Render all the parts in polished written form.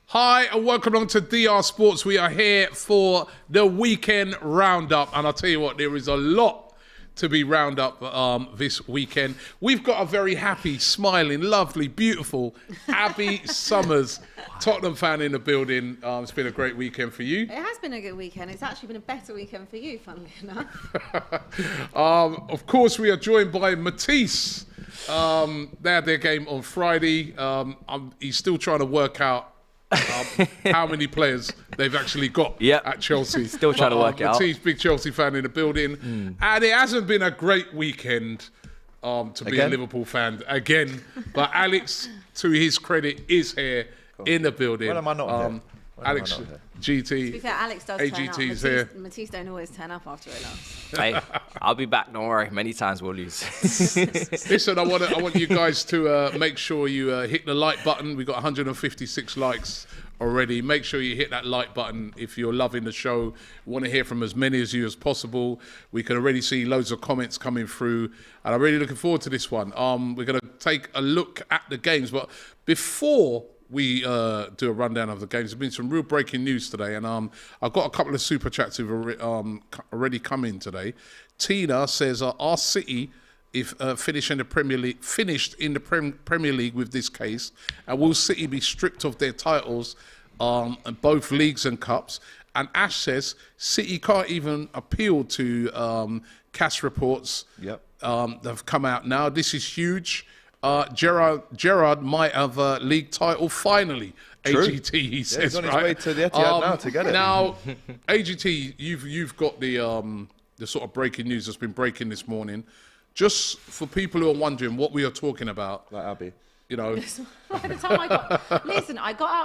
Hi and welcome along to DR Sports. We are here for the weekend roundup, and I'll tell you what, there is a lot to be round up this weekend. We've got a very happy, smiling, lovely, beautiful Abby Summers, Tottenham fan in the building. It's been a great weekend for you. It has been a good weekend. It's actually been a better weekend for you, funnily enough. Of course, we are joined by Matisse. They had their game on Friday. He's still trying to work out how many players they've actually got at Chelsea. Still trying to work it out. Matisse, big Chelsea fan in the building. And it hasn't been a great weekend to be a Liverpool fan again. But Alex, to his credit, is here in the building. When am I not here? Alex, GT. To be fair, Alex does turn up. AGT's here. Matisse don't always turn up after it lasts. Hey, I'll be back. Don't worry. Many times we'll lose. Listen, I want you guys to make sure you hit the like button. We've got 156 likes already. Make sure you hit that like button if you're loving the show. We want to hear from as many of you as possible. We can already see loads of comments coming through, and I'm really looking forward to this one. We're going to take a look at the games, but before we do a rundown of the games, there's been some real breaking news today, and I've got a couple of super chats who've already come in today. Tina says, "Are City finished in the Premier League with this case, and will City be stripped of their titles, in both leagues and cups?" And Ash says, "City can't even appeal to CAS reports that have come out now. This is huge. Gerrard might have a league title finally." True. AGT, he says, he's on his way to the Etihad now to get it. Now, AGT, you've got the sort of breaking news that's been breaking this morning. Just for people who are wondering what we are talking about, like Abby, you know. By the time I got up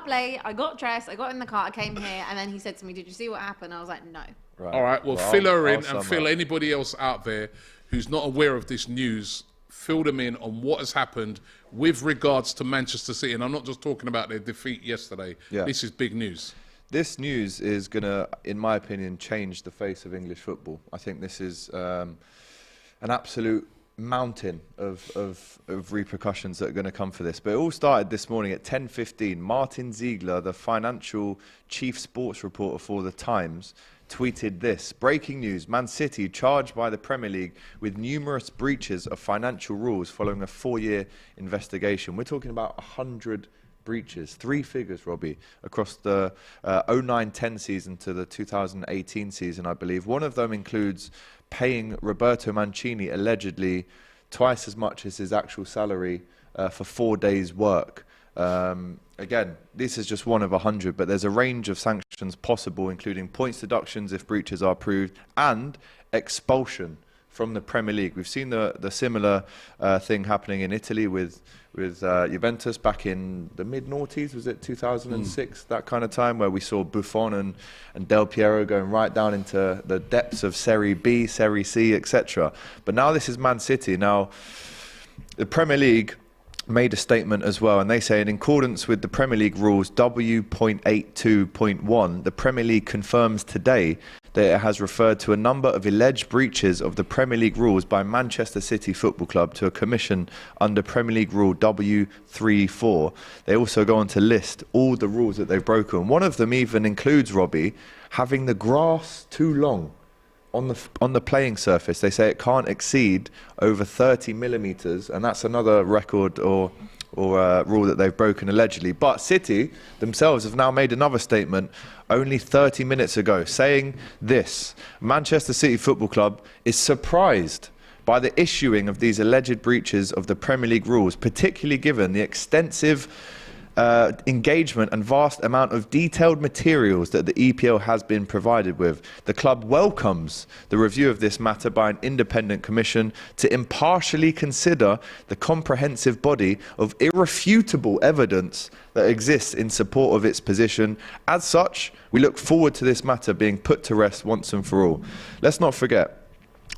late, I got dressed, I got in the car, I came here, and then he said to me, "Did you see what happened?" I was like, "No." Right. All right. Well, fill her in and fill anybody else out there who's not aware of this news. Fill them in on what has happened with regards to Manchester City. And I'm not just talking about their defeat yesterday. Yeah. This is big news. This news is going to, in my opinion, change the face of English football. I think this is an absolute mountain of repercussions that are going to come for this. But it all started this morning at 10:15. Martin Ziegler, the financial chief sports reporter for The Times, tweeted this: "Breaking news, Man City charged by the Premier League with numerous breaches of financial rules following a 4-year investigation." We're talking about 100 breaches, 3 figures, Robbie, across the 09-10 season to the 2018 season, I believe. One of them includes paying Roberto Mancini allegedly twice as much as his actual salary for 4 days' work. Again, this is just one of 100, but there's a range of sanctions possible, including points deductions if breaches are proved, and expulsion from the Premier League. We've seen the similar thing happening in Italy with Juventus back in the mid-noughties, was it 2006, that kind of time, where we saw Buffon and Del Piero going right down into the depths of Serie B, Serie C, etc. But now this is Man City. Now, the Premier League made a statement as well, and they say, in accordance with the Premier League rules W.82.1, the Premier League confirms today that it has referred to a number of alleged breaches of the Premier League rules by Manchester City Football Club to a commission under Premier League rule W34. They also go on to list all the rules that they've broken. One of them even includes, Robbie, having the grass too long on the playing surface. They say it can't exceed over 30 millimeters, and that's another record or rule that they've broken allegedly. But City themselves have now made another statement only 30 minutes ago, saying this: Manchester City Football Club is surprised by the issuing of these alleged breaches of the Premier League rules, particularly given the extensive engagement and vast amount of detailed materials that the EPL has been provided with. The club welcomes the review of this matter by an independent commission to impartially consider the comprehensive body of irrefutable evidence that exists in support of its position. As such, we look forward to this matter being put to rest once and for all. Let's not forget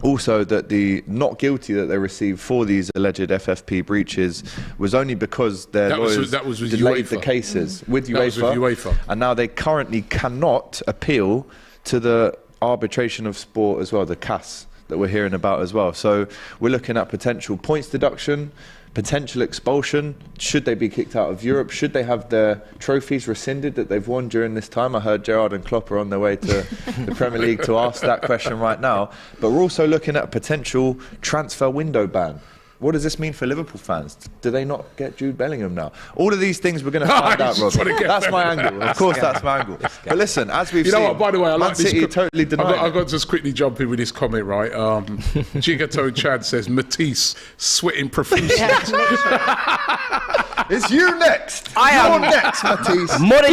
also that the not guilty that they received for these alleged FFP breaches was only because their lawyers delayed the cases with UEFA, and now they currently cannot appeal to the arbitration of sport as well, the CAS that we're hearing about as well. So we're looking at potential points deduction, Potential expulsion. Should they be kicked out of Europe? Should they have their trophies rescinded that they've won during this time? I heard Gerrard and Klopp are on their way to the Premier League to ask that question right now. But we're also looking at a potential transfer window ban. What does this mean for Liverpool fans? Do they not get Jude Bellingham now? All of these things we're going to find out, Rob. That's my angle. Of course, that's my angle. But listen, as we've seen, what, by the way, I like Man City this. Totally denied. I've got to just quickly jump in with this comment, right? Gigato Chad says, Matisse sweating profusely. It's you next. You're next, Matisse. More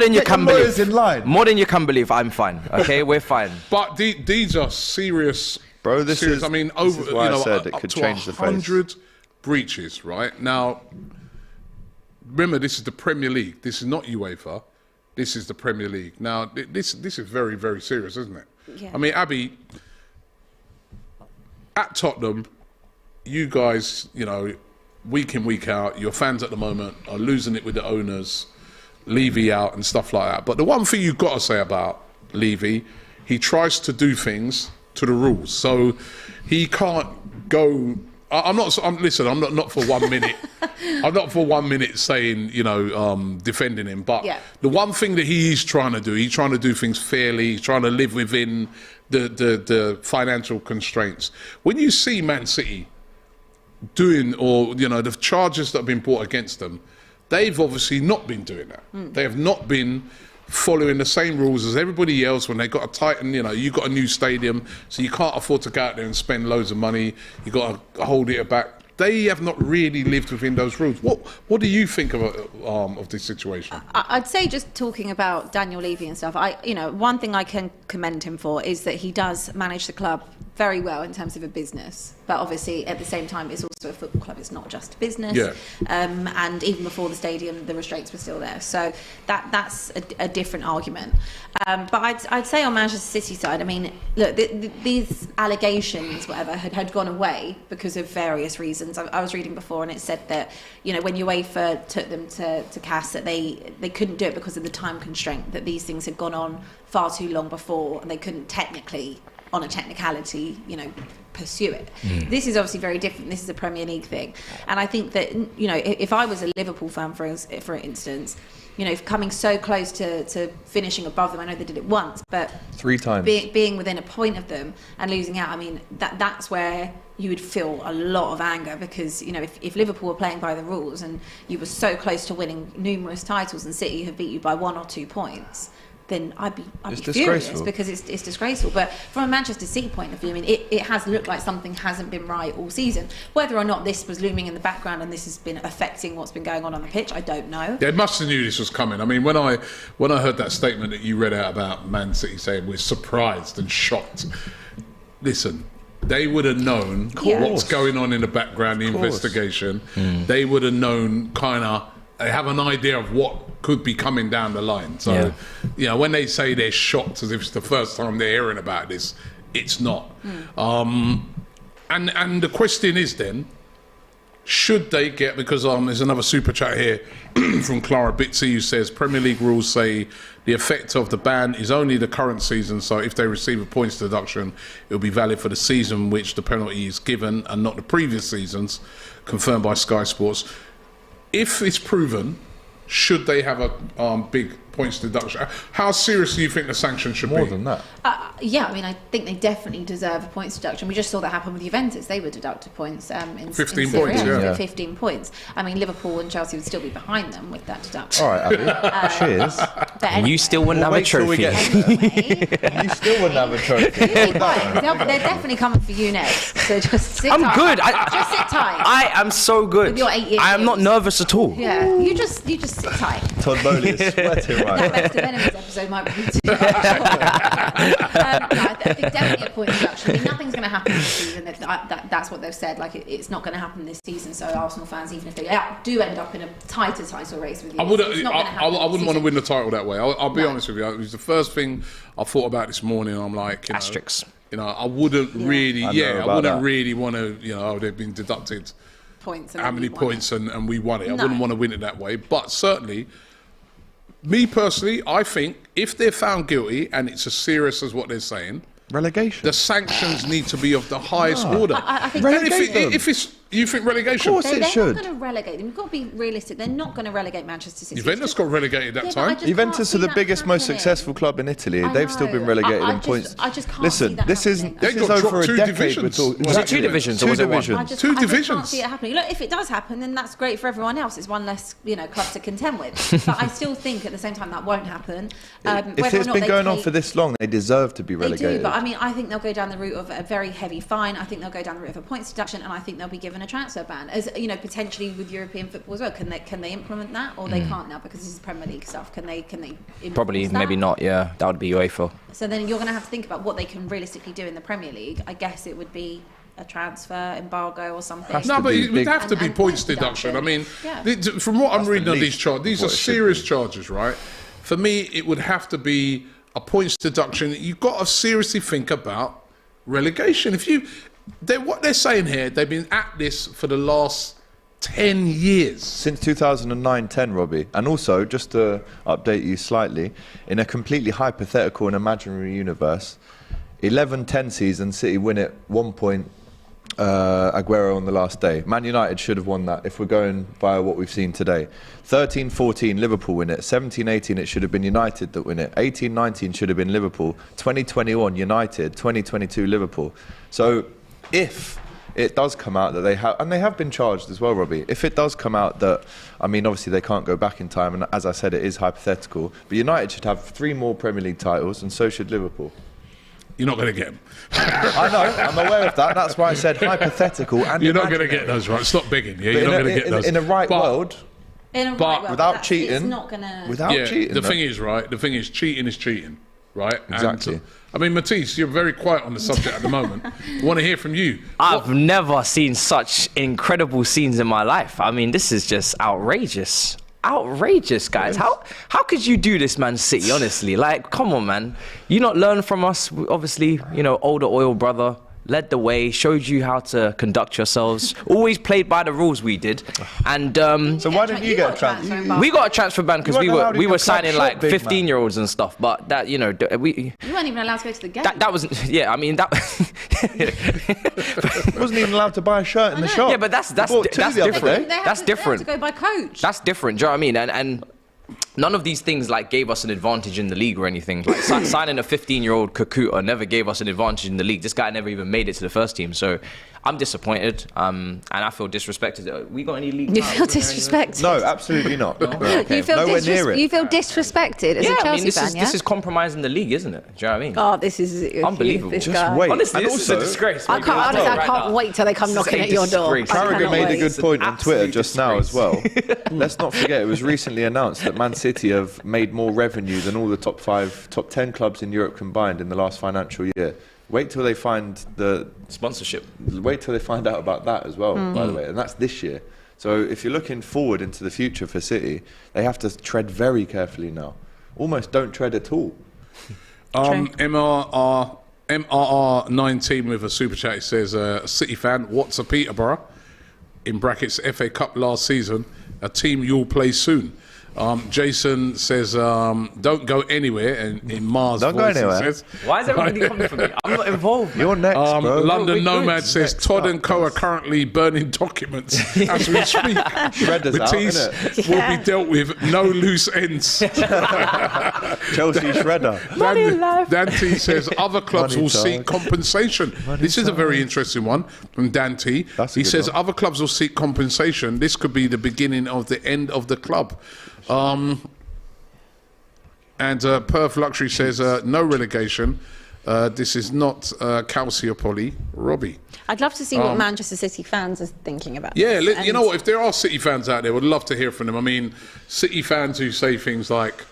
than you can believe. In line. More than you can believe. I'm fine. Okay, we're fine. But these are serious. Bro, this is. I mean, this over is why I said it up could to change the face. 100 breaches, right? Now, remember, this is the Premier League. This is not UEFA. This is the Premier League. Now, this is very, very serious, isn't it? Yeah. I mean, Abby, at Tottenham, you guys, week in, week out, your fans at the moment are losing it with the owners, Levy out and stuff like that. But the one thing you've got to say about Levy, he tries to do things to the rules. So he can't go... I'm not for 1 minute. I'm not for 1 minute saying, defending him. But the one thing that he is trying to do, he's trying to do things fairly. He's trying to live within the financial constraints. When you see Man City doing, or the charges that have been brought against them, they've obviously not been doing that. They have not been following the same rules as everybody else. When they got a tighten, you got a new stadium, so you can't afford to go out there and spend loads of money. You got to hold it back. They have not really lived within those rules. What do you think of this situation? I'd say, just talking about Daniel Levy and stuff, one thing I can commend him for is that he does manage the club very well in terms of a business, but obviously at the same time it's also a football club. It's not just a business. Yeah. And even before the stadium, the restraints were still there, so that's a different argument. But I'd say on Manchester City side, I mean, look, these allegations, whatever, had gone away because of various reasons. I was reading before, and it said that when UEFA took them to CAS, that they couldn't do it because of the time constraint, that these things had gone on far too long before, and they couldn't technically, on a technicality, pursue it. This is obviously very different. This is a Premier League thing, and I think that if I was a Liverpool fan, for instance, coming so close to finishing above them, I know they did it once, but 3 times being within a point of them and losing out, I mean, that's where you would feel a lot of anger, because if Liverpool were playing by the rules and you were so close to winning numerous titles and City have beat you by 1 or 2 points, then I'd be furious, because it's disgraceful. But from a Manchester City point of view, I mean, it has looked like something hasn't been right all season. Whether or not this was looming in the background and this has been affecting what's been going on the pitch, I don't know. They must have knew this was coming. I mean, when I heard that statement that you read out about Man City saying we're surprised and shocked, listen, they would have known what's going on in the background, the investigation. They would have known they have an idea of what could be coming down the line. So, when they say they're shocked as if it's the first time they're hearing about this, it's not. And the question is then, should they get, because there's another super chat here from Clara Bitsy who says Premier League rules say the effect of the ban is only the current season, so if they receive a points deduction, it will be valid for the season which the penalty is given and not the previous seasons, confirmed by Sky Sports. If it's proven, should they have a big points deduction? How serious do you think the sanction should be? More than that. I mean, I think they definitely deserve a points deduction. We just saw that happen with Juventus. They were deducted points in 15 Serie points, A, 15 points. I mean, Liverpool and Chelsea would still be behind them with that deduction. All right, Abby. Cheers. But anyway, You still wouldn't have a trophy. You still wouldn't have a trophy. they're definitely coming for you next. So just sit I'm tight. good. Just sit tight. I am so good. With your 8 years. I am not nervous at all. Yeah, you just sit tight. Todd Bowley is sweating right That now. best of enemies episode might be too much. I think definitely a point deduction. I mean, nothing's going to happen this season. That's what they've said. Like, it's not going to happen this season. So Arsenal fans, even if they do end up in a tighter title race with you, I wouldn't want to win the title that way. I'll be honest with you. It was the first thing I thought about this morning. I'm like, Asterisks. I wouldn't really, I wouldn't really want to, they've been deducted points. how many points and we won it. I wouldn't want to win it that way. But certainly, me personally, I think if they're found guilty and it's as serious as what they're saying, Relegation. the sanctions need to be of the highest order. I think And if it's You think relegation? Of course it They're should. not going to relegate them. You've got to be realistic. They're not going to relegate Manchester City. Juventus got relegated that Yeah, but time. I just Juventus can't are see the that biggest, most happening. successful club in Italy. I They've still know. been relegated I in points. I just can't Listen, see that this is happening. They this is got over dropped a two decade. divisions. We're talking. Was it two divisions or Two was it one? divisions. I just Two can't divisions. see it happening. Look, if it does happen, then that's great for everyone else. It's one less, club to contend with. But I still think at the same time that won't happen. If it's been going on for this long, they deserve to be They relegated. do, but I mean, I think they'll go down the route of a very heavy fine. I think they'll go down the route of a points deduction, and I think they'll be given a transfer ban. As potentially with European football as well. Can they implement that, or they can't now because this is Premier League stuff? Can they? Probably, enforce that? maybe not. Yeah, that would be UEFA. So then you're going to have to think about what they can realistically do in the Premier League. I guess it would be a transfer embargo or something. Has No, to but be it would big. have to be And points points deduction. I mean, deduction. from what I'm That's the reading on these least charges, these are of what it should serious be. charges, right? For me, it would have to be a points deduction. You've got to seriously think about relegation. What they're saying here, they've been at this for the last 10 years. Since 2009-10, Robbie. And also, just to update you slightly, in a completely hypothetical and imaginary universe, 11-10 season, City win it 1 point, Aguero on the last day. Man United should have won that if we're going via what we've seen today. 13-14, Liverpool win it. 17-18, it should have been United that win it. 18-19 should have been Liverpool. 2021, United. 2022, Liverpool. So if it does come out that they have, and they have been charged as well, Robbie, if it does come out that, I mean, obviously they can't go back in time, and as I said, it is hypothetical, but United should have 3 more Premier League titles, and so should Liverpool. You're not going to get them. I know, I'm aware of that. That's why I said hypothetical and You're not going to imaginary. get those, right? Stop begging. Yeah, But you're not going to get those. in a right But- world, In a But right world, without it's cheating, not going to. without cheating. The though. thing is, right? The thing is, cheating is cheating, right? Exactly. And, I mean, Matisse, you're very quiet on the subject at the moment. I want to hear from you. I've never seen such incredible scenes in my life. I mean, this is just outrageous. Outrageous, guys. How could you do this, Man City, honestly? Like, come on, man. You not learn from us, obviously, older oil brother. Led the way, showed you how to conduct yourselves. Always played by the rules we did. And So why didn't you get a transfer? we got a transfer ban because You weren't allowed in we your were club signing shop, like big man. 15-year-olds and stuff. But that, we You weren't even allowed to go to the game. that wasn't. Yeah, I mean that. Wasn't even allowed to buy a shirt in the shop. Yeah, but that's Bought 2 that's the other different. day. They have That's to, They different. have to go by coach. That's different. Do you know what I mean? And none of these things like gave us an advantage in the league or anything. Like signing a 15-year-old Kakuta never gave us an advantage in the league. This guy never even made it to the first team. So I'm disappointed, and I feel disrespected. We got any league? You titles? feel disrespected. No, absolutely not. Okay. You feel Nowhere near it. You feel disrespected as Yeah, a I Chelsea mean, this fan, is yeah? this is compromising the league, isn't it? Do you know what I mean? Oh, this is Unbelievable. This Just guy. wait. Honestly, And this is a also- disgrace. I can't. Honestly, I Right can't now. wait till they come This is knocking a at your door. disgrace. I Carragher cannot made a wait. good point on Twitter Absolute just now as well. disgrace. Let's not forget, it was recently announced that Man City have made more revenue than all the top 10 clubs in Europe combined in the last financial year. Wait till they find Sponsorship. Wait till they find out about that as well, by the way, and that's this year. So if you're looking forward into the future for City, they have to tread very carefully now. Almost don't tread at all. MRR19 with a super chat. It says, City fan, what's a Peterborough? In brackets, FA Cup last season, a team you'll play soon. Jason says, don't go anywhere. And in Mars Don't go voice, he anywhere. says, Why is everybody coming for me? I'm not involved. You're next, bro. London We're Nomad good. says Todd and Co are currently burning documents as we speak. Shredders out, Matisse innit? will be dealt with, no loose ends. Chelsea shredder. Dante says other clubs Money will seek talk. compensation. This is a very interesting one from Dante. That's a He good says one. other clubs will seek compensation. This could be the beginning of the end of the club. And Perth Luxury says no relegation. This is not Calciopoli. Robbie. I'd love to see what Manchester City fans are thinking about. Yeah, this. you know what? If there are City fans out there, would love to hear from them. I mean, City fans who say things like,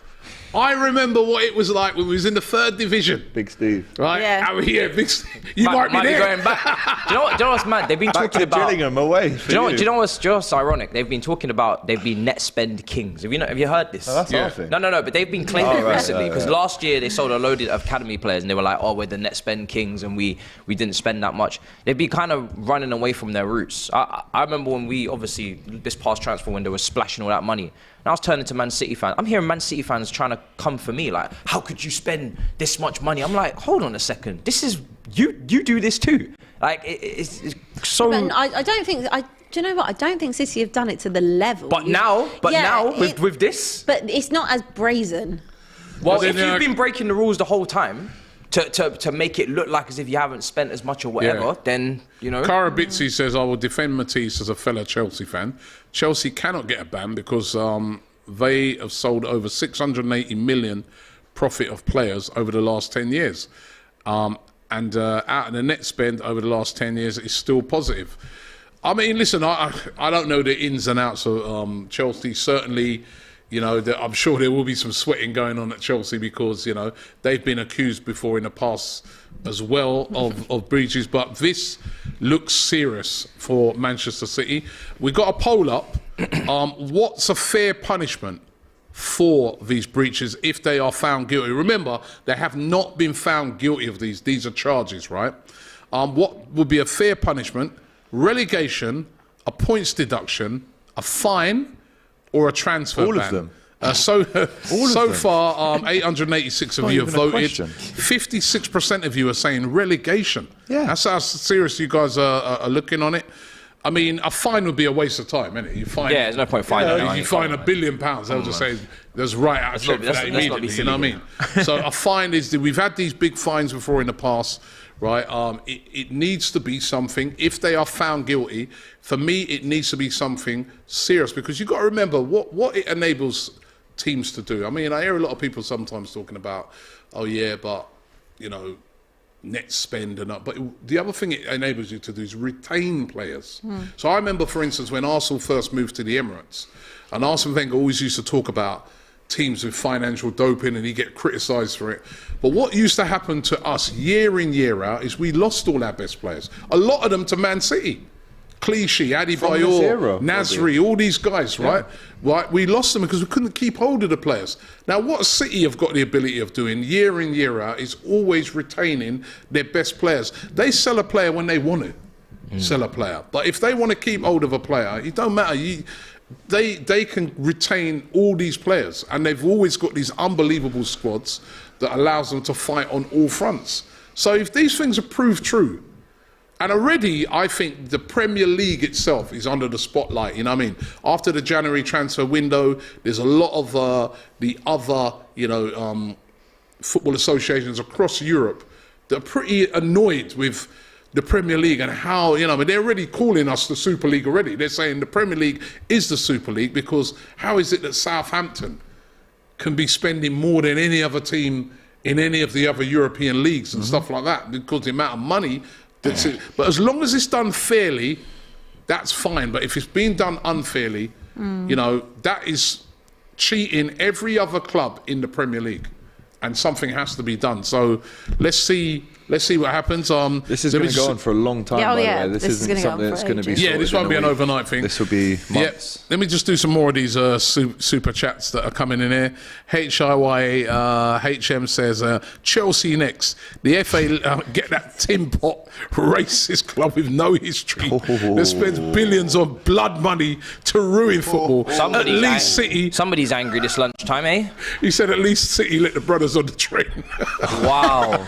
I remember what it was like when we was in the 3rd division. Big Steve. Right? Yeah. Oh, yeah, big Steve. You might be there. going back. Do you know what's mad? They've been Back talking to about. Gillingham away. For Do you know what's ironic? They've been talking about they've been net spend kings. Have you heard this? Oh, that's Yeah. our thing. No, but they've been claiming right, recently because last year they sold a load of academy players and they were like, oh, we're the net spend kings and we didn't spend that much. They've been kind of running away from their roots. I remember when we obviously this past transfer window was splashing all that money. And I was turning to Man City fans. I'm hearing Man City fans trying to come for me like, how could you spend this much money? I'm like, hold on a second. This is you do this too. Like it's so. But I don't think. Do you know what? I don't think City have done it to the level. But now with this. But it's not as brazen. Well, then, if you've been breaking the rules the whole time to make it look like as if you haven't spent as much or whatever, then, you know. Cara Bitsi says, I will defend Matisse as a fellow Chelsea fan. Chelsea cannot get a ban because they have sold over 680 million profit of players over the last 10 years. And out of the net spend over the last 10 years is still positive. I mean, listen, I don't know the ins and outs of Chelsea. Certainly, you know, I'm sure there will be some sweating going on at Chelsea because, you know, they've been accused before in the past as well of breaches. But this looks serious for Manchester City. We got a poll up. What's a fair punishment for these breaches if they are found guilty? Remember, they have not been found guilty of these. These are charges, right? What would be a fair punishment? Relegation, a points deduction, a fine, or a transfer ban? All of them. So far, 886 of you have voted. 56% of you are saying relegation. Yeah. That's how serious you guys are looking on it. I mean, a fine would be a waste of time, isn't it? You fine, There's no point fining. you fine £1 billion, they'll just say there's right out of check for that immediately. You know what I mean? So a fine is we've had these big fines before in the past, right? It needs to be something. If they are found guilty, for me, it needs to be something serious because you've got to remember what it enables teams to do. I mean, I hear a lot of people sometimes talking about, oh yeah, but you know, net spend and up. But the other thing it enables you to do is retain players. So I remember, for instance, when Arsenal first moved to the Emirates, and Arsene Wenger always used to talk about teams with financial doping and he get criticised for it. But what used to happen to us year in, year out is we lost all our best players. A lot of them to Man City. Clichy, Adebayor, Nasri, all these guys, right? Right? We lost them because we couldn't keep hold of the players. Now, what City have got the ability of doing year in, year out is always retaining their best players. They sell a player when they want to sell a player. But if they want to keep hold of a player, it don't matter. They can retain all these players. And they've always got these unbelievable squads that allows them to fight on all fronts. So if these things are proved true, and already, I think the Premier League itself is under the spotlight, you know what I mean? After the January transfer window, there's a lot of the other, you know, football associations across Europe that are pretty annoyed with the Premier League and how, you know, I mean, they're already calling us the Super League already. They're saying the Premier League is the Super League because how is it that Southampton can be spending more than any other team in any of the other European leagues and stuff like that because the amount of money that's it. But as long as it's done fairly, that's fine. But if it's being done unfairly, you know, that is cheating every other club in the Premier League. And something has to be done. So let's see what happens. This is going to go on for a long time, by the way. This isn't something that's going to be sorted. Yeah, this won't be an overnight thing. This will be months. Let me just do some more of these super chats that are coming in here. HIYHM says, Chelsea next. The FA get that tin pot racist club with no history that spends billions on blood money to ruin football. At least City... Somebody's angry this lunchtime, eh? He said at least City let the brothers on the train. Wow.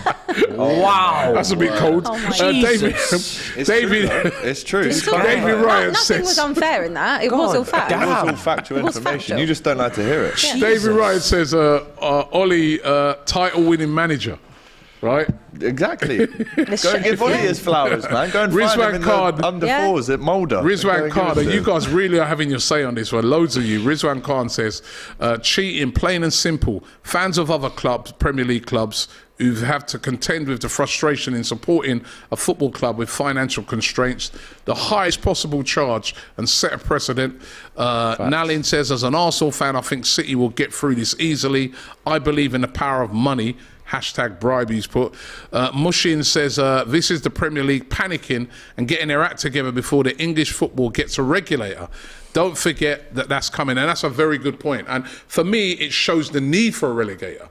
Wow. That's a bit cold. David, it's true. David Ryan says... Nothing was unfair in that. It was all fact. It was all factual information. You just don't like to hear it. Yeah. David Ryan says, Ollie, title-winning manager. Right? Exactly. Go and give Ollie his flowers, man. Go and find him in the under-fours at Mulder. Rizwan Khan, you guys really are having your say on this one. Loads of you. Rizwan Khan says, cheating, plain and simple. Fans of other clubs, Premier League clubs, who have to contend with the frustration in supporting a football club with financial constraints, the highest possible charge and set a precedent. Nalin says, as an Arsenal fan, I think City will get through this easily. I believe in the power of money. #bribe he's put. Mushin says, this is the Premier League panicking and getting their act together before the English football gets a regulator. Don't forget that that's coming. And that's a very good point. And for me, it shows the need for a regulator,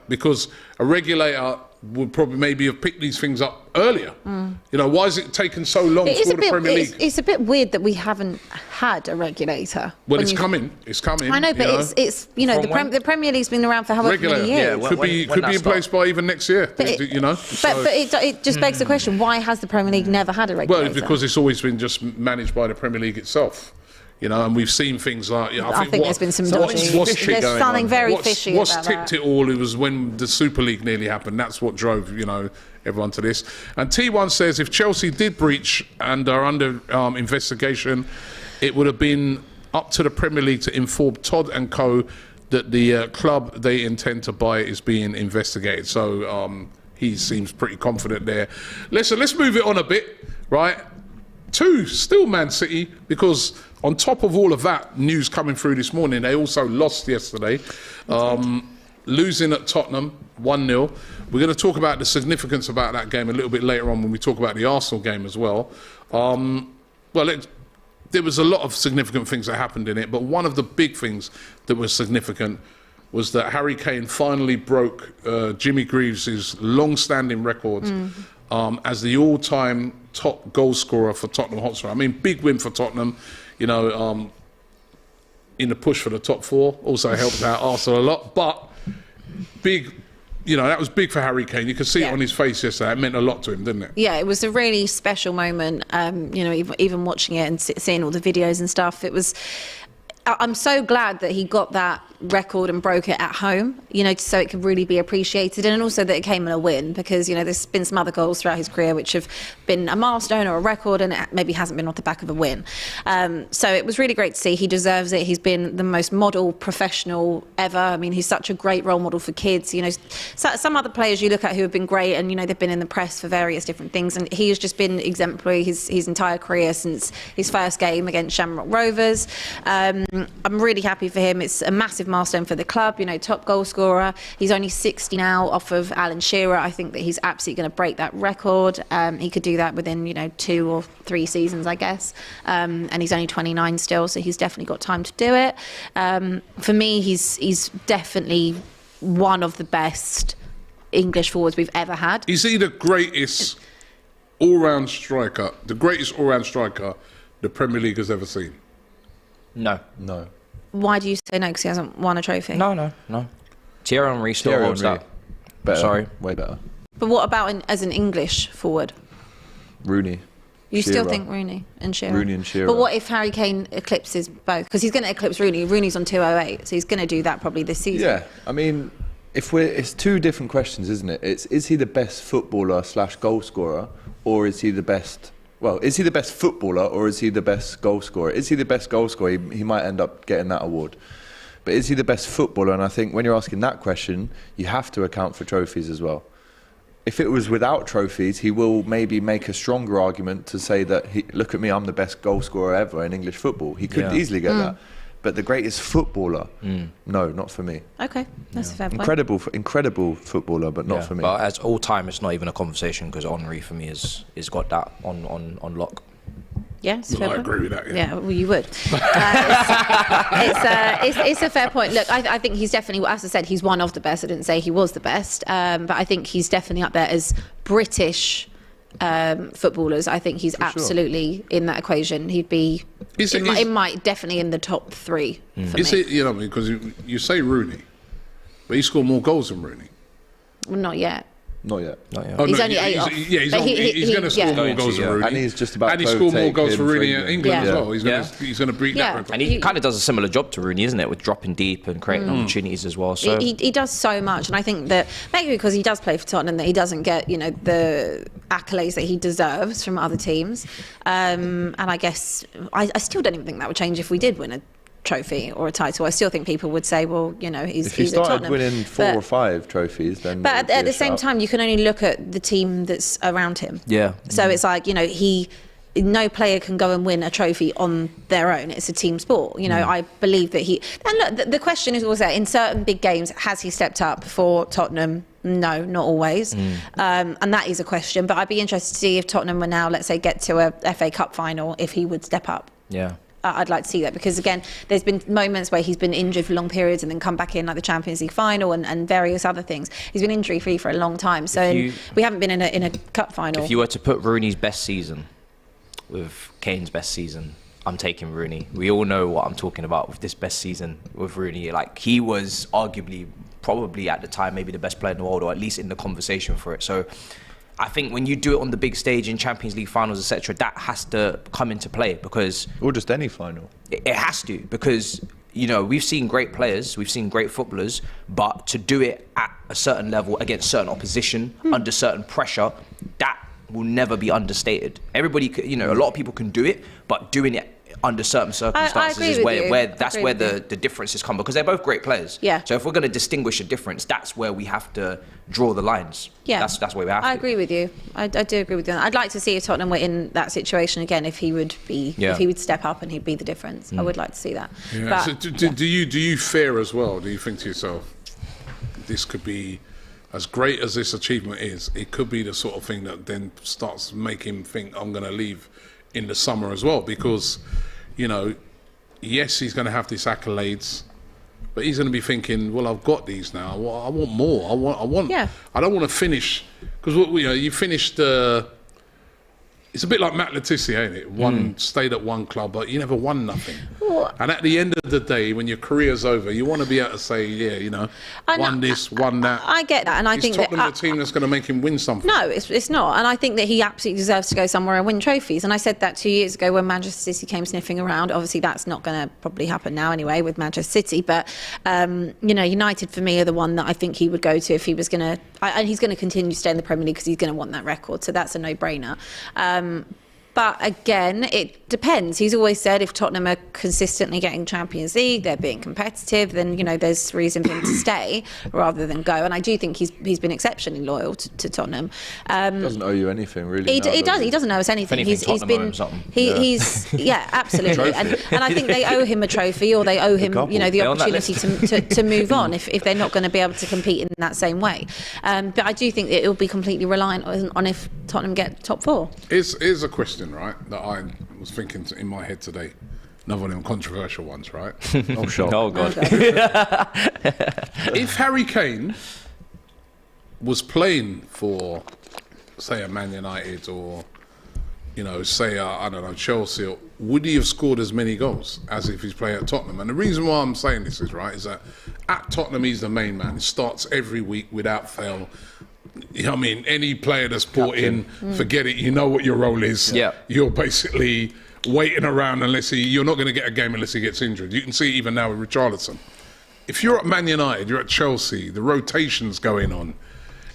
because a regulator would probably maybe have picked these things up earlier. You know, why is it taking so long It is for a the bit. Premier League? It's a bit weird that we haven't had a regulator. Well, when it's you- coming. It's coming. I know, but it's you know From the Premier League's been around for however Regulator. many years. Yeah, could when be that in place by even next year. You know, but it just begs the question: why has the Premier League never had a well, regulator? it's because it's always been just managed by the Premier League itself. You know, and we've seen things like. You know, I think there's been some dodgy. what's There's something very what's fishy what's about tipped that. it all? It was when the Super League nearly happened. That's what drove everyone to this. And T1 says if Chelsea did breach and are under investigation, it would have been up to the Premier League to inform Todd and Co that the club they intend to buy is being investigated. So he seems pretty confident there. Listen, let's move it on a bit, right? Still Man City, because on top of all of that news coming through this morning, they also lost yesterday, losing at Tottenham 1-0. We're going to talk about the significance about that game a little bit later on when we talk about the Arsenal game as well. There was a lot of significant things that happened in it, but one of the big things that was significant was that Harry Kane finally broke Jimmy Greaves' long-standing record as the all-time top goal scorer for Tottenham Hotspur. I mean, big win for Tottenham, in the push for the top four. Also helped out Arsenal a lot, but big, that was big for Harry Kane. You could see it on his face yesterday. It meant a lot to him, didn't it? Yeah, it was a really special moment. Even watching it and seeing all the videos and stuff, it was. I'm so glad that he got that record and broke it at home, so it could really be appreciated, and also that it came in a win because, there's been some other goals throughout his career which have been a milestone or a record and it maybe hasn't been off the back of a win. So it was really great to see. He deserves it. He's been the most model professional ever. I mean, he's such a great role model for kids. Some other players you look at who have been great and, they've been in the press for various different things, and he has just been exemplary his entire career since his first game against Shamrock Rovers. I'm really happy for him. It's a massive milestone for the club, top goal scorer. He's only 60 now off of Alan Shearer. I think that he's absolutely going to break that record. He could do that within, 2 or 3 seasons, I guess. And he's only 29 still, so he's definitely got time to do it. For me, he's definitely one of the best English forwards we've ever had. Is he the greatest all-round striker, the Premier League has ever seen? No. Why do you say no? Because he hasn't won a trophy? No. Thierry Henry still Thierry holds Henry. that. Better. Sorry. Way better. But what about as an English forward? Rooney. You still Shearer. think Rooney and Shearer? Rooney and Shearer. But what if Harry Kane eclipses both? Because he's going to eclipse Rooney. Rooney's on 208, so he's going to do that probably this season. Yeah, I mean, it's two different questions, isn't it? Is he the best footballer / goal scorer, or is he the best? Well, is he the best footballer, or is he the best goal scorer? Is he the best goal scorer? He might end up getting that award. But is he the best footballer? And I think when you're asking that question, you have to account for trophies as well. If it was without trophies, he will maybe make a stronger argument to say that, look at me, I'm the best goal scorer ever in English football. He could easily get that. But the greatest footballer, no, not for me. Okay, that's a fair point. Incredible footballer, but not for me. But as all time, it's not even a conversation because Henry for me is got that on lock. Yes, Well, I agree with that. Yeah, well, you would. It's a fair point. Look, I think he's definitely, as I said, he's one of the best. I didn't say he was the best, but I think he's definitely up there as British footballers. I think he's absolutely in that equation. He'd be definitely in the top 3 for me. Is it, because you say Rooney, but he scored more goals than Rooney. Well, not yet. Not yet. Oh, He's no, only 8 off. He's But going to score more goals than Rooney. And he's just about and he to scored more overtake goals for him Rooney for in England. England as well. Yeah. He's going to beat that record. And he kind of does a similar job to Rooney, isn't it, with dropping deep and creating opportunities as well. So He does so much, and I think that maybe because he does play for Tottenham, that he doesn't get the accolades that he deserves from other teams. And I guess I still don't even think that would change if we did win a trophy or a title. I still think people would say, well, he's If he at started Tottenham. winning 4 or 5 trophies, then. But at the same time, you can only look at the team that's around him. Yeah. So it's like, no player can go and win a trophy on their own. It's a team sport. I believe that and look, the question is also, in certain big games, has he stepped up for Tottenham? No, not always. And that is a question. But I'd be interested to see if Tottenham were now, let's say, get to a FA Cup final, if he would step up. yeah. I'd like to see that, because again, there's been moments where he's been injured for long periods and then come back in, like the Champions League final and various other things. He's been injury free for a long time, so we haven't been in a cup final. If you were to put Rooney's best season with Kane's best season, I'm taking Rooney. We all know what I'm talking about with this best season with Rooney. Like, he was arguably, probably at the time, maybe the best player in the world, or at least in the conversation for it. So I think when you do it on the big stage in Champions League finals, etc., that has to come into play, because... Or just any final. It has to, because, you know, we've seen great players, we've seen great footballers, but to do it at a certain level against certain opposition, under certain pressure, that will never be understated. Everybody, you know, a lot of people can do it, but doing it under certain circumstances is where the differences come, because they're both great players. Yeah. So if we're going to distinguish a difference, that's where we have to draw the lines. Yeah. That's where we have to. I agree with you. I do agree with you. I'd like to see if Tottenham were in that situation again, if he would step up and he'd be the difference. I would like to see that. Yeah. But, So do you fear as well? Do you think to yourself, this could be, as great as this achievement is, it could be the sort of thing that then starts making him think, I'm going to leave in the summer as well? Because, you know, yes, he's going to have these accolades, but he's going to be thinking, well, I've got these now. Well, I want more. I don't want to finish, because, you know, you finished. It's a bit like Matt Letizia, ain't it? Stayed at one club, but you never won nothing. And at the end of the day, when your career's over, you want to be able to say, yeah, you know, won this, won that. I get that, and I think Tottenham the team that's going to make him win something? No, it's not. And I think that he absolutely deserves to go somewhere and win trophies. And I said that 2 years ago when Manchester City came sniffing around. Obviously, that's not going to probably happen now anyway with Manchester City. But, you know, United for me are the one that I think he would go to if he was going to... And he's going to continue to stay in the Premier League because he's going to want that record. So that's a no-brainer. But again, it depends. He's always said if Tottenham are consistently getting Champions League, they're being competitive, then, you know, there's reason for him to stay rather than go. And I do think he's been exceptionally loyal to Tottenham. Doesn't owe you anything, really. He doesn't owe us anything. He's been absolutely. and I think they owe him a trophy, or they owe him, you know, the opportunity to move on if they're not going to be able to compete in that same way. But I do think that it will be completely reliant on if Tottenham get top four. Here's a question, right, that I was thinking in my head today. Another one of them controversial ones, right? Oh, sure. Oh, God. If Harry Kane was playing for, say, a Man United, or, you know, say, I don't know, Chelsea, would he have scored as many goals as if he's playing at Tottenham? And the reason why I'm saying this is, right, is that at Tottenham he's the main man. He starts every week without fail. You know what I mean? Any player that's brought in, forget it. You know what your role is. Yeah. You're basically waiting around you're not going to get a game unless he gets injured. You can see even now with Richarlison. If you're at Man United, you're at Chelsea, the rotation's going on.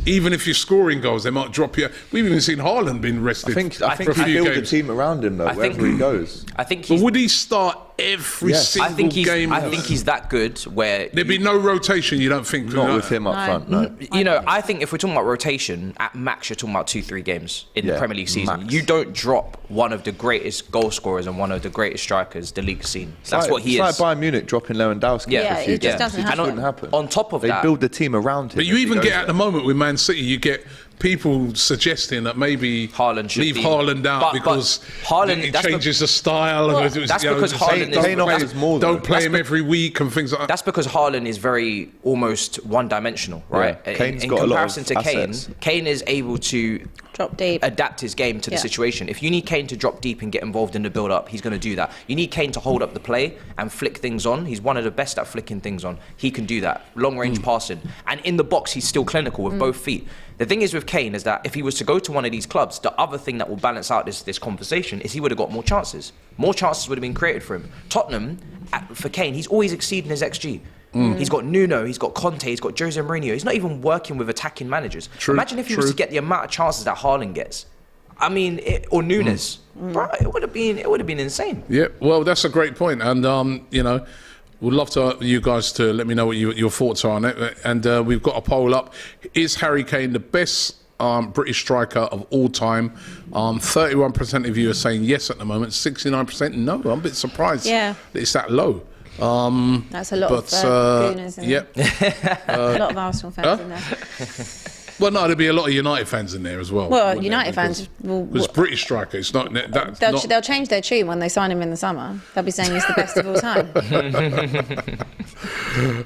Even if you're scoring goals, they might drop you. We've even seen Haaland being rested. I think he built the team around him, though, wherever he goes. But would he start every single game? I think he's that good where... There'd be no rotation, you don't think? Not with him up front, no. You know, I think if we're talking about rotation, at max you're talking about 2-3 games in the Premier League season. Max. You don't drop one of the greatest goal scorers and one of the greatest strikers the league's seen. That's what he is. It's like Bayern Munich dropping Lewandowski for a few games. Doesn't happen. Wouldn't happen. On top of that... They build the team around him. But you even get at the moment with Man City, you get people suggesting that maybe Haaland should leave Haaland out because he changes the style. That's because Haaland don't play him every week and things like that. That's because Haaland is very almost one-dimensional, right? Yeah. Kane's in got comparison a lot of to assets. Kane is able to drop deep, adapt his game to the situation. If you need Kane to drop deep and get involved in the build-up, he's going to do that. You need Kane to hold up the play and flick things on. He's one of the best at flicking things on. He can do that. Long-range passing. And in the box, he's still clinical with both feet. The thing is with Kane is that if he was to go to one of these clubs, the other thing that will balance out this conversation is he would have got more chances. More chances would have been created for him. Tottenham, for Kane, he's always exceeding his XG. He's got Nuno, he's got Conte, he's got Jose Mourinho. He's not even working with attacking managers. Imagine if he was to get the amount of chances that Haaland gets. I mean, or Nunes. Bro, it would have been insane. Yeah, well, that's a great point. And, you know, we'd love to you guys to let me know what your thoughts are on it. And we've got a poll up. Is Harry Kane the best British striker of all time? 31% of you are saying yes at the moment. 69% no. I'm a bit surprised that it's that low. That's a lot of gooners in there. Yep. A lot of Arsenal fans in there. Well, no, there'll be a lot of United fans in there as well. Well, wouldn't United there? fans will. It's British striker. It's not. That's They'll change their tune when they sign him in the summer. They'll be saying he's the best of all time.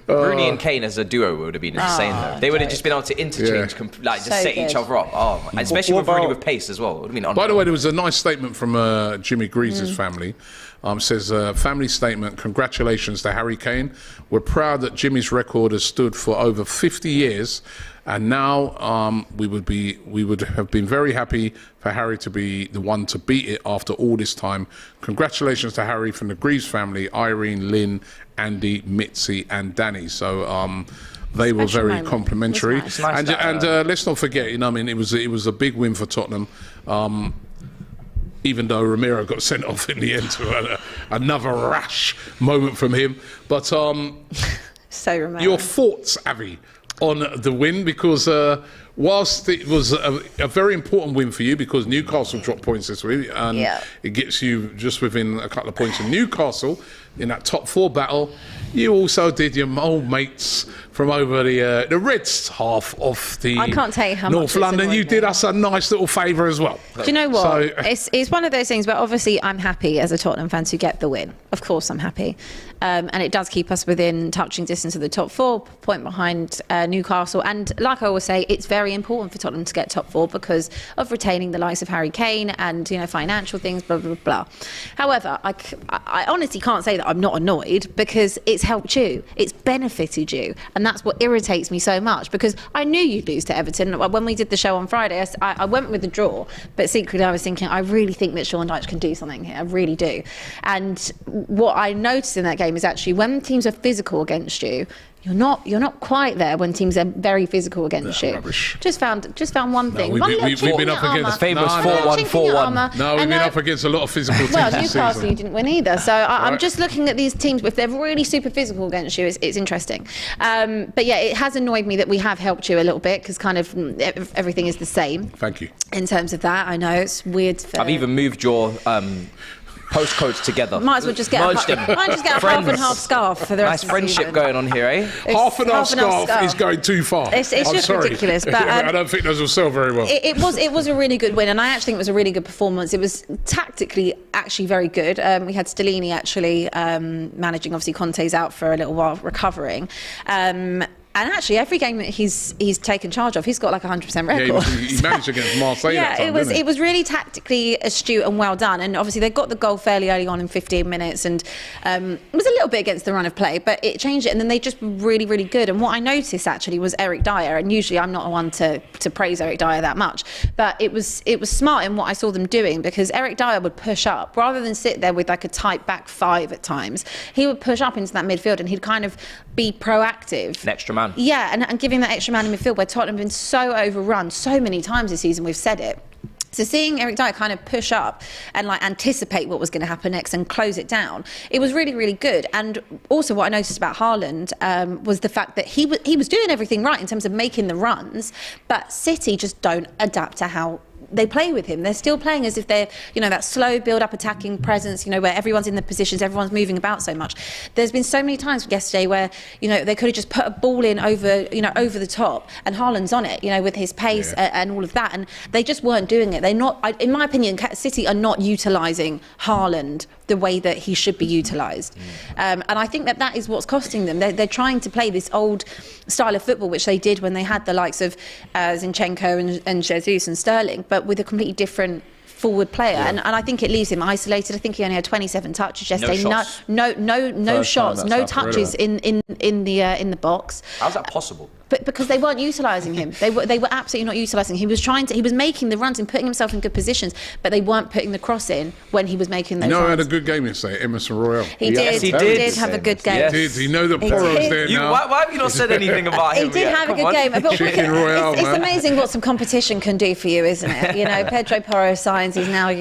Rooney and Kane as a duo would have been insane though. They would have just been able to interchange, just So set each good. other up. Oh, and especially with Rooney with pace as well. It would have been By the way, there was a nice statement from Jimmy Greaves' family. Says, family statement, congratulations to Harry Kane. We're proud that Jimmy's record has stood for over 50 years. And now we would have been very happy for Harry to be the one to beat it after all this time. Congratulations to Harry from the Greaves family, Irene, Lynn, Andy, Mitzi and Danny. So they were Special very moment. complimentary. It was nice. And let's not forget, it was a big win for Tottenham. Even though Ramiro got sent off in the end to another rash moment from him. But So Romero. your thoughts, Avi, on the win? Because whilst it was a very important win for you, because Newcastle dropped points this week, and it gets you just within a couple of points of Newcastle in that top 4 battle, you also did your old mates from over the Reds half of the I can't tell you how much North it's London. annoyed You me. did us a nice little favour as well. Do you know what? So, It's one of those things where obviously I'm happy as a Tottenham fan to get the win. Of course I'm happy. And it does keep us within touching distance of the top 4, point behind Newcastle. And like I always say, it's very important for Tottenham to get top 4 because of retaining the likes of Harry Kane and, financial things, blah, blah, blah. However, I honestly can't say that I'm not annoyed because it's helped you. It's benefited you. And that's what irritates me so much because I knew you'd lose to Everton. When we did the show on Friday, I went with the draw, but secretly I was thinking, I really think that Sean Dyche can do something here. I really do. And what I noticed in that game is actually when teams are physical against you, you're not quite there when teams are very physical against you. Rubbish. Just found one thing. we've One been- little we've chink been in up your against armour. famous No, One little 4-1, chink in your 4-1. armour. No, we've And, been up against a lot of physical teams well, this Newcastle, season. you didn't win either. So I'm Right. just looking at these teams. If they're really super physical against you, it's interesting. But yeah, it has annoyed me that we have helped you a little bit because kind of everything is the same Thank you. in terms of that. I know it's weird. I've even moved your postcodes together. Might as well just get Merged them. a half Friends. and half scarf for the Nice rest of the friendship season. going on here, eh? Half and half scarf is going too far. It's I'm just sorry. ridiculous, but, I don't think those will sell very well. It was a really good win, and I actually think it was a really good performance. It was tactically actually very good. We had Stellini actually managing. Obviously, Conte's out for a little while, recovering. And actually, every game that he's taken charge of, he's got like 100% record. Yeah, he managed against Marseille that time, didn't he? It was really tactically astute and well done. And obviously, they got the goal fairly early on in 15 minutes, and it was a little bit against the run of play, but it changed it. And then they just were really, really good. And what I noticed actually was Eric Dyer. And usually, I'm not one to praise Eric Dyer that much, but it was smart in what I saw them doing because Eric Dyer would push up rather than sit there with like a tight back 5 at times. He would push up into that midfield, and he'd kind of be proactive. An extra man. Yeah, and giving that extra man in midfield where Tottenham have been so overrun so many times this season, we've said it. So seeing Eric Dyer kind of push up and like anticipate what was going to happen next and close it down, it was really, really good. And also what I noticed about Haaland was the fact that he was doing everything right in terms of making the runs, but City just don't adapt to how they play with him. They're still playing as if they're, that slow build-up attacking presence, where everyone's in the positions, everyone's moving about so much. There's been so many times yesterday where, they could have just put a ball in over the top and Haaland's on it, with his pace and all of that. And they just weren't doing it. They're not, in my opinion, City are not utilising Haaland the way that he should be utilised. And I think that is what's costing them. They're trying to play this old style of football, which they did when they had the likes of Zinchenko and Jesus and Sterling, but with a completely different forward player, and I think it leaves him isolated. I think he only had 27 touches yesterday. No shots, no touches in the box. How's that possible? But because they weren't utilising him, they were absolutely not utilising him. He was making the runs and putting himself in good positions, but they weren't putting the cross in when he was making those He had runs. a good game yesterday, Emerson Royale. He Yes, did. he He did. did have a good game. Yes. Did he know that He Poro's did. there now? Why have you not said anything about him He did yet? have a Come good on. game. But Chicken Royale, it's man. amazing what some competition can do for you, isn't it? Pedro Porro signs. He's now,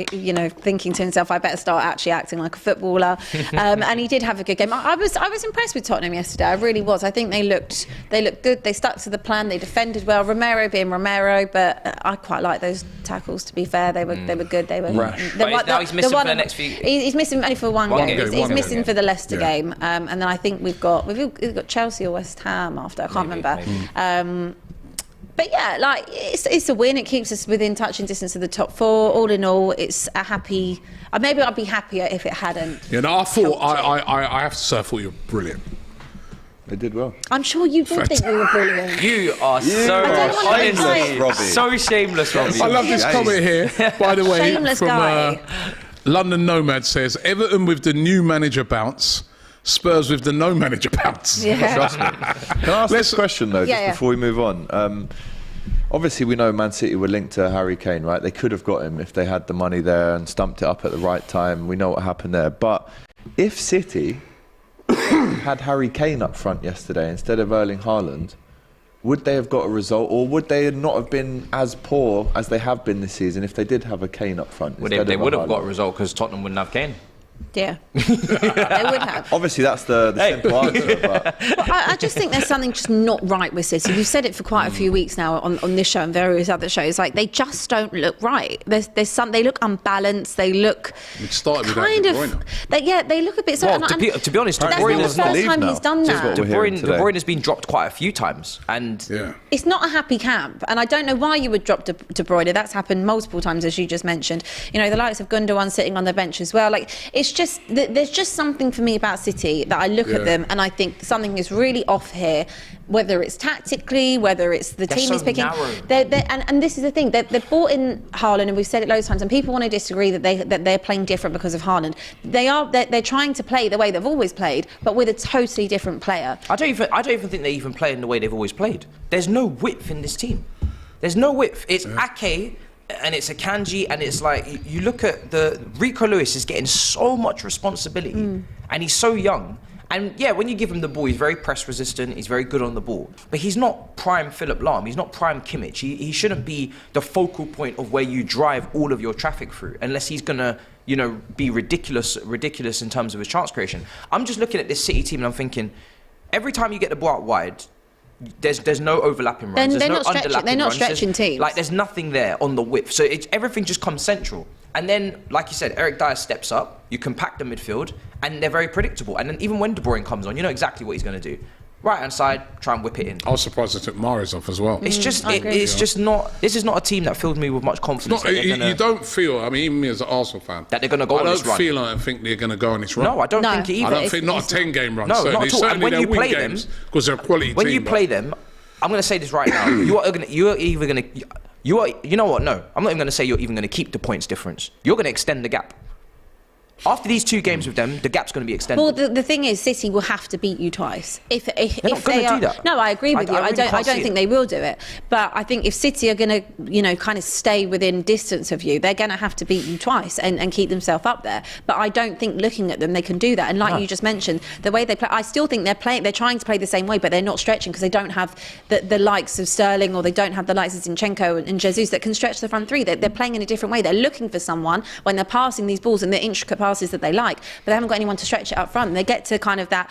thinking to himself, I better start actually acting like a footballer. And he did have a good game. I was impressed with Tottenham yesterday. I really was. I think they looked good. They stuck to the plan. They defended well. Romero being Romero, but I quite like those tackles. To be fair, they were good. They were Rash. But now he's missing for the next few. He's missing only for one game. game. He's missing for the Leicester Yeah. game, and then I think we've got Chelsea or West Ham after. I can't remember. But yeah, like it's a win. It keeps us within touching distance of the top 4. All in all, it's a happy. Maybe I'd be happier if it hadn't. You know, I thought I have to say I thought you were brilliant. They did well. I'm sure you did think we were brilliant. You are so shameless, Robbie. So shameless, Robbie. I love this comment here, by the way, Shameless from guy. London Nomad says, Everton with the new manager bounce, Spurs with the no manager bounce. Yeah. Trust me. Can I ask this question though, just before we move on? Obviously, we know Man City were linked to Harry Kane, right? They could have got him if they had the money there and stumped it up at the right time. We know what happened there. But if City had Harry Kane up front yesterday instead of Erling Haaland, would they have got a result, or would they not have been as poor as they have been this season if they did have a Kane up front? Well, they would have got a result because Tottenham wouldn't have Kane. Yeah, they would have. Obviously, that's the simple answer. But I just think there's something just not right with City. We've said it for quite a few weeks now on this show and various other shows. Like, they just don't look right. There's some. They look unbalanced. They look It started kind with of. They look a bit. Well, to be honest, De that's Bruyne not the is first leave time now. he's done that. We're hearing De today. Bruyne has been dropped quite a few times, and It's not a happy camp, and I don't know why you would drop De Bruyne. That's happened multiple times, as you just mentioned. You know, the likes of Gundogan sitting on the bench as well. Like, it's just there's just something for me about City that I look at them and I think something is really off here. Whether it's tactically, whether it's the team so is picking, narrow. and this is the thing. They've brought in Haaland, and we've said it loads of times. And people want to disagree that they're playing different because of Haaland. They're trying to play the way they've always played, but with a totally different player. I don't even think they even play in the way they've always played. There's no width in this team. There's no width. It's Ake and it's Akanji, and it's like you look at Rico Lewis is getting so much responsibility, and he's so young. And yeah, when you give him the ball, he's very press resistant, he's very good on the ball. But he's not prime Philip Lahm, he's not prime Kimmich. He shouldn't be the focal point of where you drive all of your traffic through, unless he's gonna, be ridiculous in terms of his chance creation. I'm just looking at this City team and I'm thinking, every time you get the ball out wide, there's no overlapping runs. They're There's not no stretching. They're not runs. stretching teams. Like, there's nothing there on the width. So everything just comes central. And then, like you said, Eric Dyer steps up. You compact the midfield, and they're very predictable. And then even when De Bruyne comes on, you know exactly what he's going to do. Right hand side, try and whip it in. I was surprised they took Mahrez off as well. It's just, I agree. it's just not. This is not a team that filled me with much confidence. You don't feel. I mean, even me as an Arsenal fan, that they're going to go on this run. I don't think they're going to go on this run. No, I don't think either. I don't think not a 10-game run. No, certainly. not at all. And Certainly when you they'll play win them, because they're a quality when team. you play them, I'm going to say this right now. You know what? No, I'm not even going to say you're even going to keep the points difference. You're going to extend the gap. After these 2 games with them, the gap's going to be extended. Well, the thing is, City will have to beat you twice. If not they gonna are, do that. no, I agree with you. I really I can't don't see think it. they will do it. But I think if City are going to, kind of stay within distance of you, they're going to have to beat you twice and keep themselves up there. But I don't think looking at them they can do that. And like you just mentioned, the way they play, I still think they're trying to play the same way, but they're not stretching because they don't have the likes of Sterling, or they don't have the likes of Zinchenko and Jesus that can stretch the front three. They're playing in a different way. They're looking for someone when they're passing these balls and the intricate passes that they like, but they haven't got anyone to stretch it up front. They get to kind of that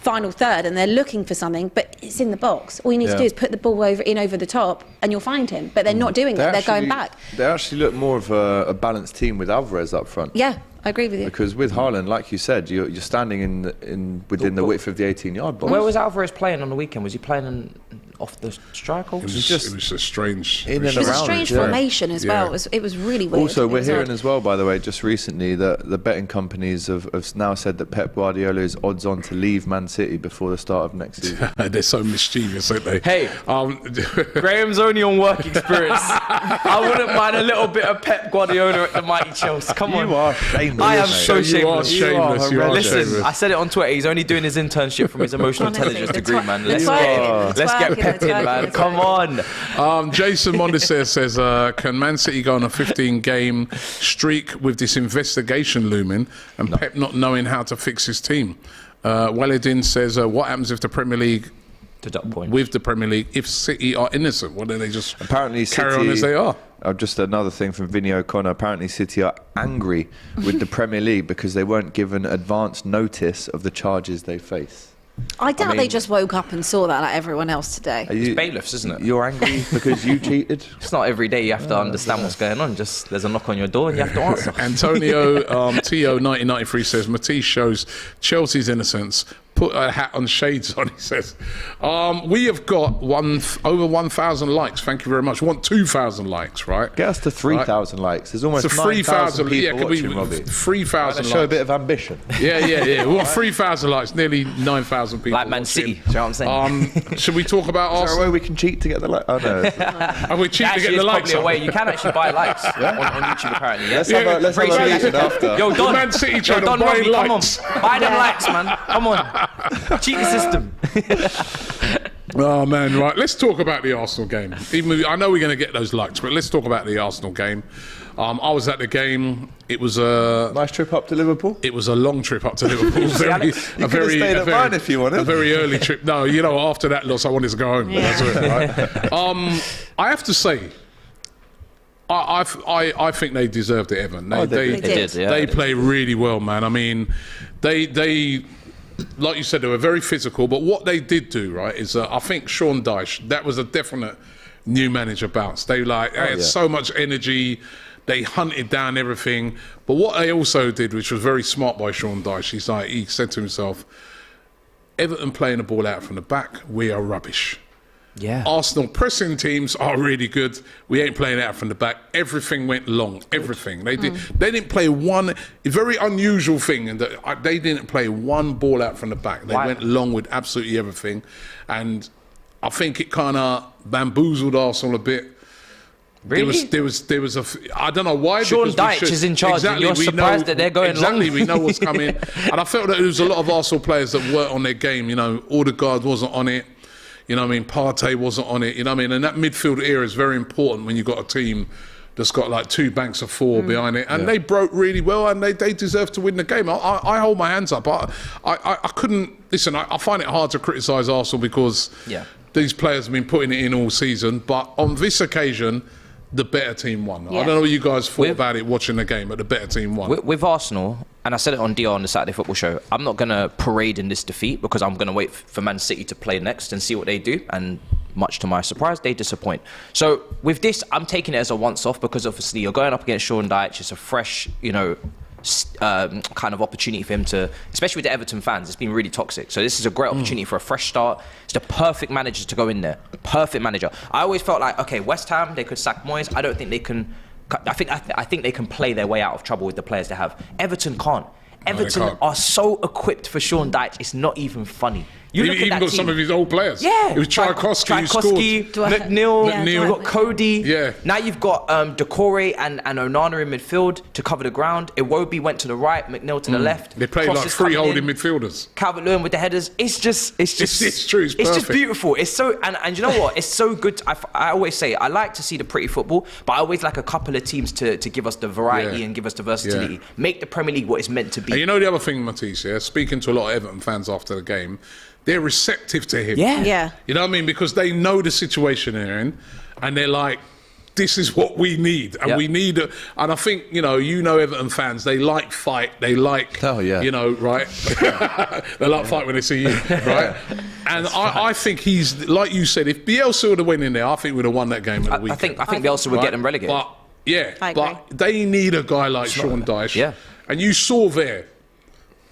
final third and they're looking for something, but it's in the box. All you need to do is put the ball over the top and you'll find him. But they're not doing that. They're going back. They actually look more of a balanced team with Alvarez up front. Yeah, I agree with you. Because with Haaland, like you said, you're standing within the width of the 18-yard box. Where was Alvarez playing on the weekend? Was he playing off the striker? It was a strange. In and It was a around strange it, yeah. formation as well. It was really weird. Also, we're It was hearing odd. as well, by the way, just recently, that the betting companies have now said that Pep Guardiola is odds on to leave Man City before the start of next season. They're so mischievous, aren't they? Hey, Graham's only on work experience. I wouldn't mind a little bit of Pep Guardiola at the mighty Chelsea. Come on. You are shameless. I am mate. so You are shameless. shameless. You are Listen, shameless. I said it on Twitter. He's only doing his internship from his emotional Honestly, intelligence the degree, twerk- man. the Let's twerking, get the Pep in, twerking, man. the Come on. Jason Mondeser says, can Man City go on a 15-game streak with this investigation looming and Pep not knowing how to fix his team? Waledin says, what happens if the Premier League, Deduct points. with the Premier League, if City are innocent? What do they just Apparently, carry on as they are? Just another thing from Vinny O'Connor. Apparently, City are angry with the Premier League because they weren't given advance notice of the charges they face. I doubt they mean- just woke up and saw that like everyone else today. Are you, bailiffs, isn't it? You're angry because you cheated? It's not every day you have to understand what's going on. Just there's a knock on your door and you have to answer. Antonio T.O. 1993 says, Matisse shows Chelsea's innocence, put a hat on, shades on. He says, "We have got over 1,000 likes. Thank you very much. We want 2,000 likes, right? Get us to 3,000 likes. There's almost 9,000 people watching, Robbie. 3,000 likes. Show a bit of ambition. Yeah. We want 3,000 likes. Nearly 9,000 people. Like Man watching. City. Do you know what I'm saying? Should we talk about Is there a Arsenal? way we can cheat to get the like? Oh no. Are we cheap to get Actually, the it's likes? probably a up? way. You can actually buy likes on YouTube apparently. Yeah? Let's have a Crazy. meeting after. Yo, Don. Man City trying to Don buy Robbie, come on. likes. Buy them likes, man. Come on. Cheat the system. Oh man, right. Let's talk about the Arsenal game. I know we're going to get those likes, but let's talk about the Arsenal game. I was at the game. It was a Nice trip up to Liverpool. It was a long trip up to Liverpool. You could have stayed at mine if you wanted. A very early trip. No, after that loss, I wanted to go home. But that's it, right? I have to say, I think they deserved it, Evan. They did, yeah. They play really well, man. I mean, they like you said, they were very physical. But what they did do, right, is I think Sean Dyche, that was a definite new manager bounce. They had so much energy. They hunted down everything. But what they also did, which was very smart by Sean Dyche, he said to himself, Everton playing the ball out from the back, we are rubbish. Yeah. Arsenal pressing teams are really good. We ain't playing out from the back. Everything went long. Everything. They did. They didn't play one. A very unusual thing, and they didn't play one ball out from the back. They went long with absolutely everything, and I think it kind of bamboozled Arsenal a bit. Really? There was a. I don't know why. Sean because we Dyche should- is in charge, and you're we surprised that they're going exactly. long. We know what's coming, and I felt that there was a lot of Arsenal players that weren't on their game. Odegaard wasn't on it. Partey wasn't on it. And that midfield era is very important when you've got a team that's got like two banks of four behind it. And they broke really well, and they deserve to win the game. I hold my hands up. I couldn't... Listen, I find it hard to criticise Arsenal because these players have been putting it in all season. But on this occasion, the better team won. Yeah. I don't know what you guys thought about it watching the game, but the better team won. With Arsenal, and I said it on DR on the Saturday Football Show, I'm not going to parade in this defeat because I'm going to wait for Man City to play next and see what they do. And much to my surprise, they disappoint. So with this, I'm taking it as a once-off because obviously you're going up against Sean Dyche. It's a fresh, kind of opportunity for him to, especially with the Everton fans, it's been really toxic. So this is a great opportunity for a fresh start. It's the perfect manager to go in there. Perfect manager. I always felt like, okay, West Ham, they could sack Moyes. I don't think they can. I think they can play their way out of trouble with the players they have. Everton can't. Everton are so equipped for Sean Dyche. It's not even funny. He even got some of his old players. Yeah. It was Tchaikovsky who scored. McNeil. You've got Cody. Yeah. Now you've got Decore and Onana in midfield to cover the ground. Iwobi went to the right, McNeil to the left. They played like Crosses three coming holding in. midfielders. Calvert-Lewin with the headers. It's true. It's perfect. just beautiful. It's so, and you know what? It's so good. I always say I like to see the pretty football, but I always like a couple of teams to give us the variety and give us the versatility. Yeah. Make the Premier League what it's meant to be. And the other thing, Matisse, speaking to a lot of Everton fans after the game, they're receptive to him. Yeah. You know what I mean? Because they know the situation they're in, and they're like, this is what we need. And we need and I think, Everton fans, they like fight. They like, right? They like fight when they see you, right? And I think he's, like you said, if Bielsa would have went in there, I think we'd have won that game at the weekend. I think Bielsa would get them relegated. But, but they need a guy like Sean Dyche. Yeah. And you saw there,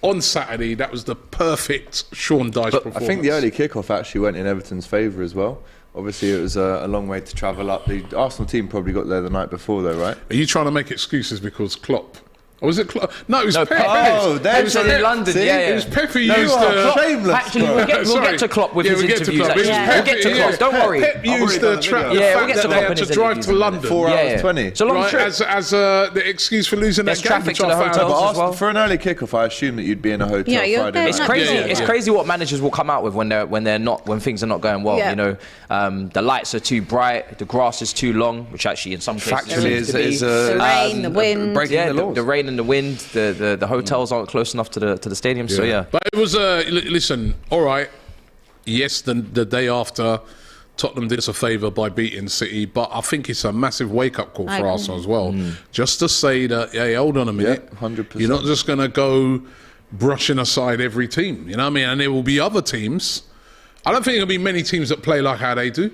on Saturday, that was the perfect Sean Dyche performance. I think the early kickoff actually went in Everton's favour as well. Obviously, it was a long way to travel up. The Arsenal team probably got there the night before, though, right? Are you trying to make excuses because Klopp? Or was it Klopp? No, it was Pep. Oh, That's in London. See? Yeah. It was Pep who No, used the... shameless. Actually, we'll get to Klopp with his interviews. We'll get to Klopp. Don't worry. Pep used the fact that they had to drive to London. 4 hours 20. It's a long trip. As the excuse for losing that game. Traffic to the hotels as well. For an early kickoff, I assume that you'd be in a hotel Friday night. It's crazy. Yeah. It's crazy what managers will come out with when things are not going well. Yeah. The lights are too bright, the grass is too long, which actually in some cases Factually is The rain, the wind. breaking the laws. the rain and the wind. The hotels aren't close enough to the stadium. So yeah. But it was listen. All right. Yes, the day after, Tottenham did us a favour by beating City, but I think it's a massive wake-up call for Arsenal as well. Just to say that, hey, hold on a minute. 100%. You're not just going to go brushing aside every team. You know what I mean? And there will be other teams. I don't think there'll be many teams that play like how they do.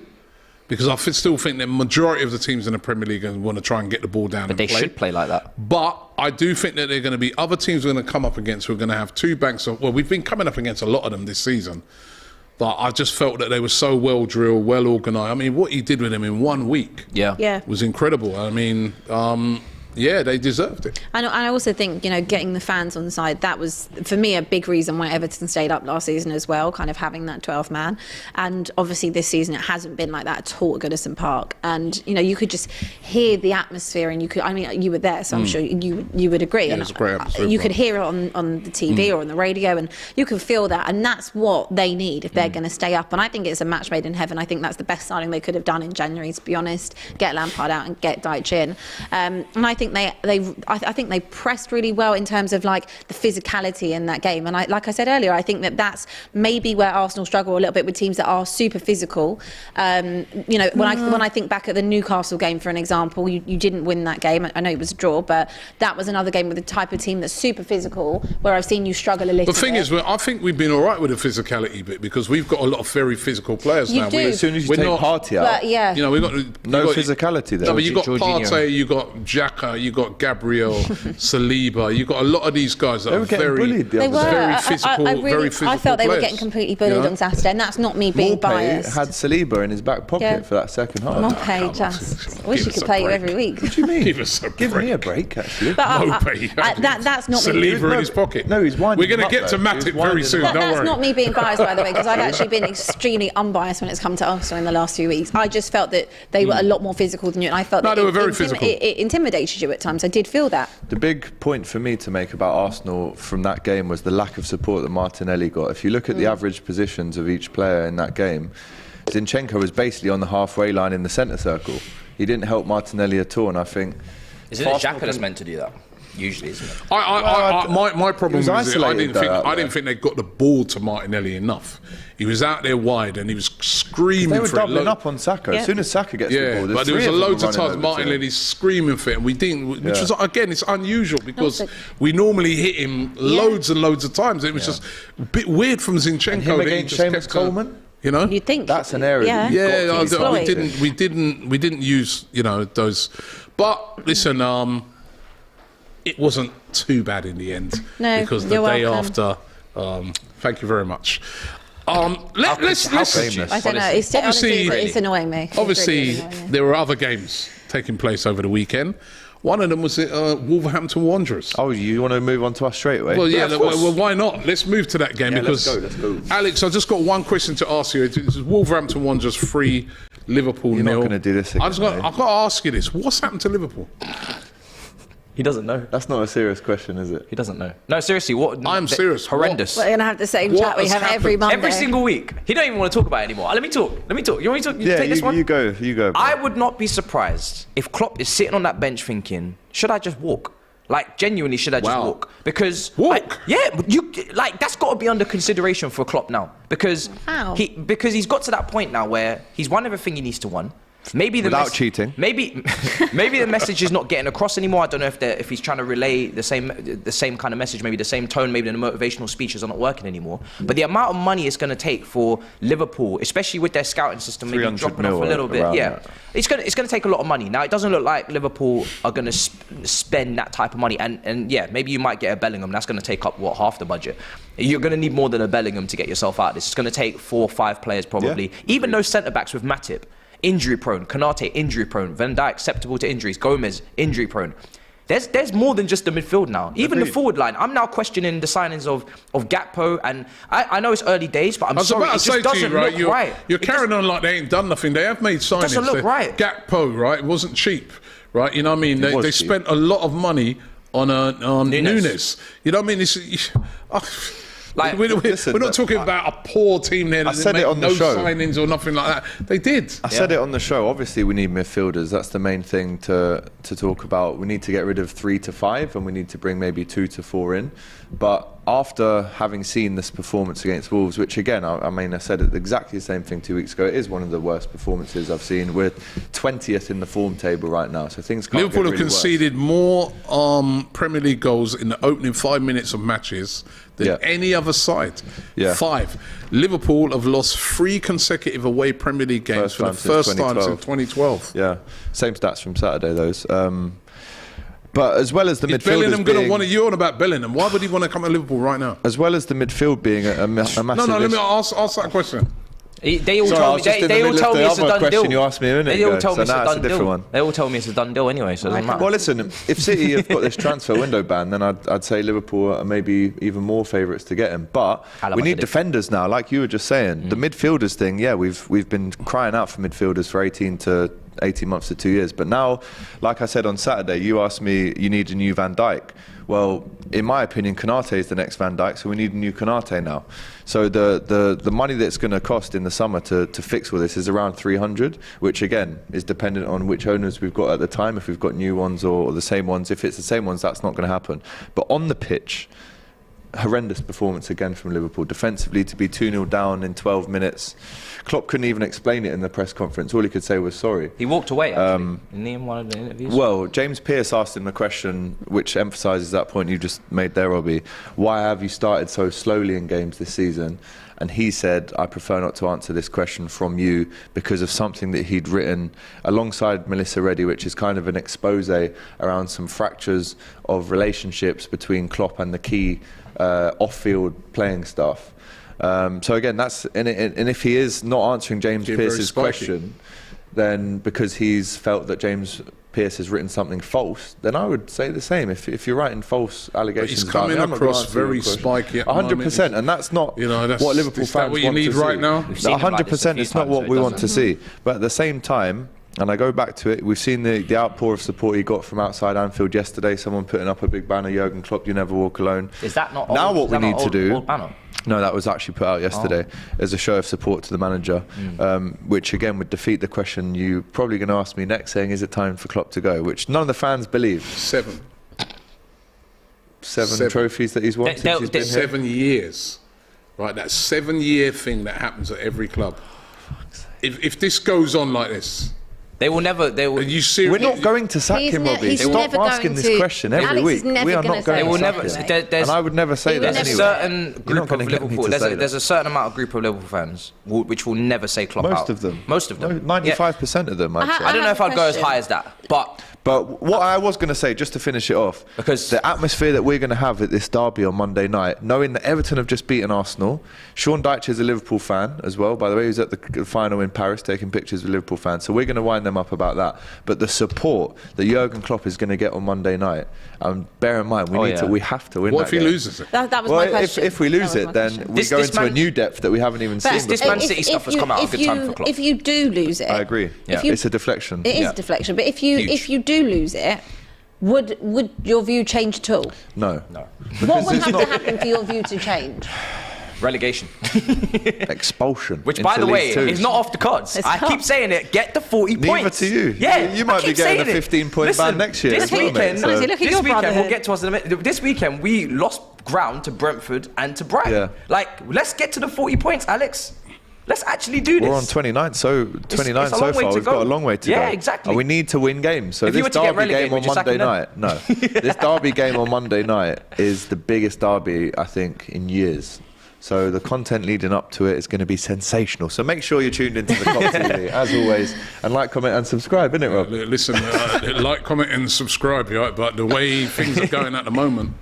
because I still think the majority of the teams in the Premier League want to try and get the ball down. But they should play like that. But I do think that there are going to be other teams we're going to come up against who are going to have two banks of. Well, we've been coming up against a lot of them this season. But I just felt that they were so well drilled, well organised. I mean, what he did with them in 1 week was incredible. I mean, they deserved it. And I also think, getting the fans on side, that was, for me, a big reason why Everton stayed up last season as well, kind of having that 12th man. And obviously this season it hasn't been like that at all at Goodison Park. And, you could just hear the atmosphere, and you were there, so I'm sure you would agree. Yeah, and it was a great atmosphere. You could hear it on the TV or on the radio, and you could feel that. And that's what they need if they're going to stay up. And I think it's a match made in heaven. I think that's the best signing they could have done in January, to be honest. Get Lampard out and get Dyche in. And I think I think they pressed really well in terms of like the physicality in that game. And like I said earlier, I think that's maybe where Arsenal struggle a little bit with teams that are super physical. When I think back at the Newcastle game, for an example, you didn't win that game. I know it was a draw, but that was another game with the type of team that's super physical, where I've seen you struggle a little bit. The thing is, I think we've been all right with the physicality bit, because we've got a lot of very physical players now. Do. As soon as you take Partey out, we've got no physicality there. No, but you got Jorginho. Partey, you got Xhaka, you got Gabriel, Saliba. You got a lot of these guys that They were getting bullied the other day. very physical, very physical. I felt they were players, getting completely bullied on Saturday, and that's not me being Maupay biased. had Saliba in his back pocket for that second half. Maupay just wish he Give us could a play you break. every week. What do you mean? Give us a Give break. me a break, actually. But Maupay, that's not me. Saliba in his pocket. No, he's winding We're going him to up, get to though. Matip He's very winding soon. him up. Don't That's worry. not me being biased, by the way, because I've actually been extremely unbiased when it's come to Arsenal in the last few weeks. I just felt that they were a lot more physical than you, and I felt that they were very physical. It intimidated you at times. I did feel that. The big point for me to make about Arsenal from that game was the lack of support that Martinelli got. If you look at the average positions of each player in that game, Zinchenko was basically on the halfway line in the centre circle. He didn't help Martinelli at all, and I think... Isn't it Xhaka that's meant to do that? Usually, isn't it? My problem was was I isolated though, didn't think they got the ball to Martinelli enough. He was out there wide and he was screaming They were for doubling it. up on Saka. As soon as Saka gets the ball, but there was loads of times Martinelli Martinelli's screaming for it, and we didn't. Which was again, it's unusual because we normally hit him loads and loads of times. It was just a bit weird from Zinchenko. And him that he against just Seamus kept Coleman? You'd think That's an area that you've got to exploit. we didn't use those. But listen, it wasn't too bad in the end. No, because the you're day welcome. after. Thank you very much. Let's. famous? I don't know. It's Obviously- honestly, it's annoying me. It's Obviously, really annoying me. there were other games taking place over the weekend. One of them was Wolverhampton Wanderers. Oh, you want to move on to us straight away? Well, yeah, of course. well, why not? Let's move to that game because let's go. Alex, I just got one question to ask you. It's Wolverhampton Wanderers 3, Liverpool You're 0. not going to do this again, I've got to ask you this: what's happened to Liverpool? He doesn't know. That's not a serious question, is it? He doesn't know. No, seriously, what? I'm serious. Horrendous. We're going to have the same What chat we has have every happened? Monday. Every single week. He don't even want to talk about it anymore. Let me talk. You want me to Yeah, take this one? you go. Bro. I would not be surprised if Klopp is sitting on that bench thinking, should I just walk? Like, genuinely, should I just Wow. walk? Because... Walk? that's got to be under consideration for Klopp now. Because How? he's got to that point now where he's won everything he needs to win. Maybe Without cheating. Maybe the message is not getting across anymore. I don't know if he's trying to relay the same kind of message, maybe the same tone, maybe the motivational speeches are not working anymore. But the amount of money it's going to take for Liverpool, especially with their scouting system, maybe 300 dropping off a mil little bit. around Yeah, that. it's going to take a lot of money. Now it doesn't look like Liverpool are going to spend that type of money, and yeah, maybe you might get a Bellingham. That's going to take up half the budget. You're going to need more than a Bellingham to get yourself out of this. It's going to take 4 or 5 players probably. Yeah. Even those centre backs with Matip. Injury prone, Konate injury prone, Van Dijk susceptible to injuries, Gomez injury prone. There's more than just the midfield now. Even the forward line. I'm now questioning the signings of Gakpo, and I know it's early days, but I was sorry, about to it say just to you, doesn't right? look right. You're carrying on like they ain't done nothing. They have made signings. Doesn't look right. Gakpo, right? It wasn't cheap, right? You know what I mean? was They cheap. spent a lot of money on Nunes. You know what I mean? Like, we're not talking about a poor team there that said didn't it make on the no show. signings or nothing like that. They did. I said it on the show. Obviously, we need midfielders. That's the main thing to talk about. We need to get rid of 3 to 5, and we need to bring maybe 2 to 4 in. But after having seen this performance against Wolves, which again, I said exactly the same thing 2 weeks ago, it is one of the worst performances I've seen. We're 20th in the form table right now, so things can't Liverpool get have really conceded more Premier League goals in the opening 5 minutes of matches than any other side. 5. Liverpool have lost 3 consecutive away Premier League games for the first time since 2012. Yeah, same stats from Saturday, those. But as well as the midfielders Bellingham going to want to yawn about Bellingham? Why would he want to come to Liverpool right now? As well as the midfield being a massive... No, let me ask that question. They all tell me it's a done deal. You asked me a minute They all ago, tell me so it's a done deal. one. They all tell me it's a done deal anyway, so it doesn't matter. Well, listen, if City have got this transfer window ban, then I'd say Liverpool are maybe even more favourites to get him. But we need defenders now, like you were just saying. The midfielders thing, we've been crying out for midfielders for 18 months to 2 years. But now, like I said on Saturday, you asked me, you need a new Van Dijk. Well, in my opinion, Konate is the next Van Dijk, so we need a new Konate now. So the money that's going to cost in the summer to fix all this is around 300, which again is dependent on which owners we've got at the time, if we've got new ones or the same ones. If it's the same ones, that's not going to happen. But on the pitch, horrendous performance again from Liverpool. Defensively, to be 2-0 down in 12 minutes. Klopp couldn't even explain it in the press conference. All he could say was sorry. He walked away, actually, in one of the interviews. Well, James Pearce asked him a question which emphasises that point you just made there, Robbie. Why have you started so slowly in games this season? And he said, I prefer not to answer this question from you because of something that he'd written alongside Melissa Reddy, which is kind of an expose around some fractures of relationships between Klopp and the key off-field playing staff. So again, that's and if he is not answering James Pearce's question, then because he's felt that James Pearce has written something false, then I would say the same. If you're writing false allegations, he's coming across very spiky. 100%, and that's not what Liverpool fans what you need right now. 100%, it's not what we want to see. But at the same time, and I go back to it, we've seen the outpour of support he got from outside Anfield yesterday. Someone putting up a big banner, Jurgen Klopp, you never walk alone. Is that not now what we need to do? Old banner? No, that was actually put out yesterday as a show of support to the manager, which again would defeat the question you're probably going to ask me next, saying, is it time for Klopp to go? Which none of the fans believe. 7 trophies that he's won since he's been 7 years. Right, that 7-year thing that happens at every club. If this goes on like this... They will never. We're not going to sack him, Robbie. Stop asking this question every week. We are not going to sack him. And I would never say that anyway. There's a certain group of Liverpool. There's a certain amount of group of Liverpool fans which will never say Klopp out. Most of them. 95% of them, I'd say. I don't know if I'd go as high as that, but what I was going to say, just to finish it off, because the atmosphere that we're going to have at this derby on Monday night, knowing that Everton have just beaten Arsenal, Sean Dyche is a Liverpool fan as well, by the way. He was at the final in Paris taking pictures with Liverpool fans, so we're going to wind them up about that. But the support that Jurgen Klopp is going to get on Monday night, bear in mind, we have to win. What if he loses it? That was my question. If we lose it, then we go into a new depth that we haven't even seen before. This Man City stuff has come out at a good time for Klopp. If you do lose it, I agree. It's a deflection. It is a deflection. But if you do lose it, would your view change at all? No. What would have to happen for your view to change? Relegation. Expulsion. Which, by the way, is not off the cards. I keep saying it. Get the 40 points. Neither to you. Yeah, you might be getting a 15-point ban next year. This weekend, we'll get to us in a minute. This weekend, we lost ground to Brentford and to Brighton. Yeah. Let's get to the 40 points, Alex. Let's actually do this. We're on 29 so far. We've got a long way to go. Yeah, exactly. And we need to win games. So this derby game on Monday night, this derby game on Monday night is the biggest derby, I think, in years. So the content leading up to it is going to be sensational. So make sure you're tuned into the Klopp TV, as always, and like, comment and subscribe, isn't it, Rob? Listen, like, comment and subscribe, right? But the way things are going at the moment,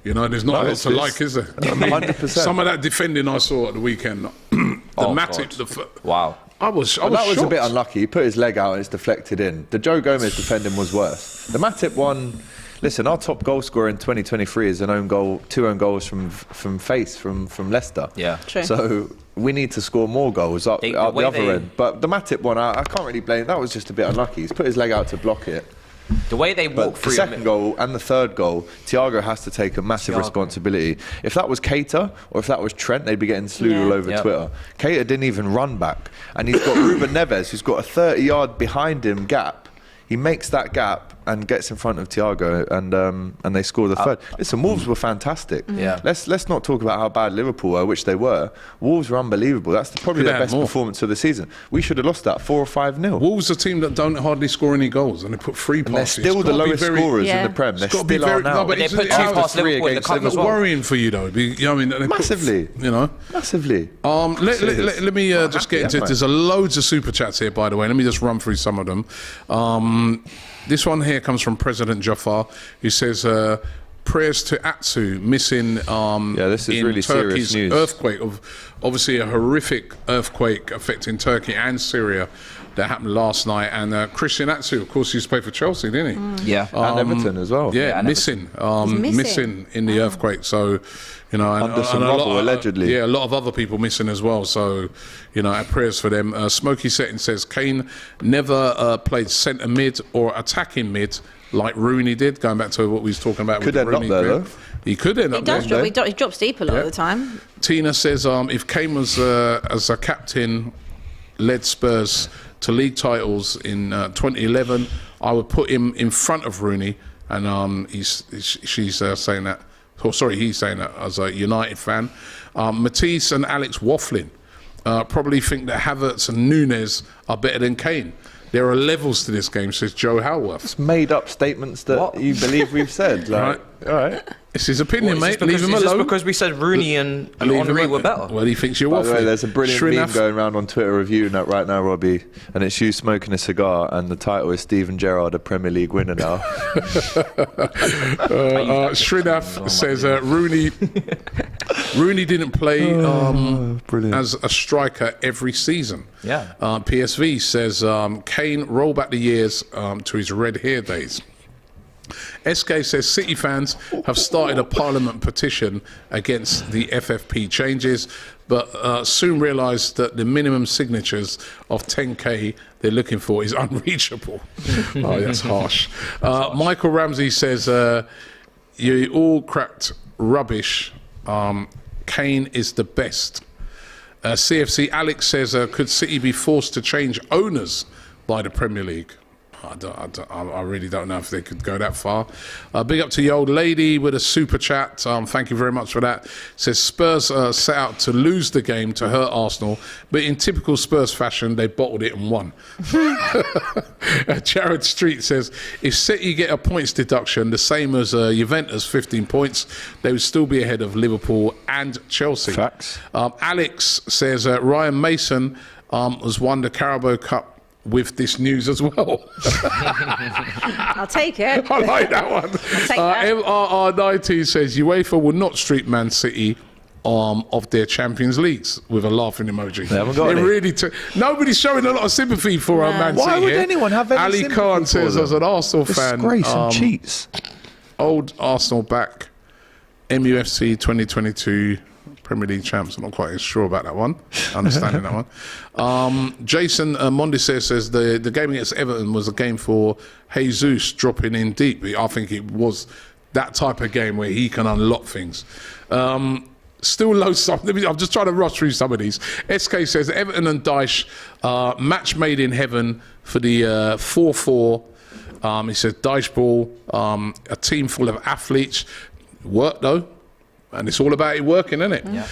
there's not a lot to like, is there? 100%. Some of that defending I saw at the weekend, wow. I was that was shocked. a bit unlucky. He put his leg out and it's deflected in. The Joe Gomez defending was worse. The Matip one... Listen, our top goal scorer in 2023 is an own goal, 2 own goals from Leicester. Yeah, true. So we need to score more goals up the other end. But the Matip one, I can't really blame. That was just a bit unlucky. He's put his leg out to block it. The way they walk through the second goal and the third goal, Thiago has to take a massive responsibility. If that was Keita or if that was Trent, they'd be getting slewed all over Twitter. Keita didn't even run back, and he's got Ruben Neves, who's got a 30-yard behind him gap. He makes that gap and gets in front of Thiago and they score the third. Listen, Wolves were fantastic. Yeah. Let's not talk about how bad Liverpool were, which they were. Wolves were unbelievable. That's probably their best performance of the season. We should have lost that 4 or 5-0. Wolves are a team that don't hardly score any goals, and they put 3 And they're passes. still the lowest scorers in the Prem. They're It's got to be still very, are now. no, but They it's, put 2 past Liverpool in the cup as well. worrying for you though. You know what I mean? They Massively. Massively. Massively. Let me just get into it. There's loads of super chats here, by the way. Let me just run through some of them. This one here comes from President Jafar, who says, prayers to Atsu missing this is in really serious Turkey's news. earthquake, of obviously a horrific earthquake affecting Turkey and Syria that happened last night. And Christian Atsu, of course, used to play for Chelsea, didn't he? Yeah. And Everton as well. Yeah, missing in the earthquake. So, and Under some rubble, allegedly. Yeah, a lot of other people missing as well. So, our prayers for them. Smokey Setting says Kane never played centre mid or attacking mid like Rooney did. Going back to what we was talking about. Could with end up Rooney there, career. though. He could end up there. He drops deep a lot of the time. Tina says if Kane was as a captain led Spurs to league titles in 2011, I would put him in front of Rooney. And she's saying that. Oh, sorry, he's saying that as a United fan. Matisse and Alex waffling. Probably think that Havertz and Nunes are better than Kane. There are levels to this game, says Joe Halworth. Made up statements that you believe we've said. Like, all right. It's his opinion, mate. Leave him Is this alone. because we said Rooney and Leave him Henry alone. were better? Well, he thinks you're By the way, waffling. there's a brilliant meme Shrinath- going around on Twitter reviewing that right now, Robbie, and it's you smoking a cigar, and the title is Steven Gerrard, a Premier League winner now. Shrinath says Rooney didn't play as a striker every season. Yeah. PSV says Kane roll back the years to his red hair days. SK says City fans have started a parliament petition against the FFP changes, but soon realised that the minimum signatures of 10k they're looking for is unreachable. Oh, that's harsh. Michael Ramsey says you all cracked rubbish. Kane is the best. CFC Alex says could City be forced to change owners by the Premier League? I really don't know if they could go that far. Big up to the old lady with a super chat. Thank you very much for that. Says Spurs set out to lose the game to hurt Arsenal, but in typical Spurs fashion, they bottled it and won. Jared Street says if City get a points deduction, the same as Juventus, 15 points, they would still be ahead of Liverpool and Chelsea. Facts. Alex says Ryan Mason has won the Carabao Cup with this news as well. I'll take it. I like that one. take that. MRR19 says UEFA will not strip Man City of their Champions Leagues with a laughing emoji. They haven't got any. Really nobody's showing a lot of sympathy for Man City. Why would here. anyone have any Ali sympathy Khan for says, them? as an Arsenal fan, Disgrace and cheats. old Arsenal back, MUFC 2022 Premier League champs. I'm not quite sure about that one. Understanding that one. Jason Mondi says the game against Everton was a game for Jesus dropping in deep. I think it was that type of game where he can unlock things. Still low some. I'm just trying to rush through some of these. SK says Everton and Dyche match made in heaven for the 4-4. He says Dyche ball, a team full of athletes. Work though. And it's all about it working, isn't it? Yeah.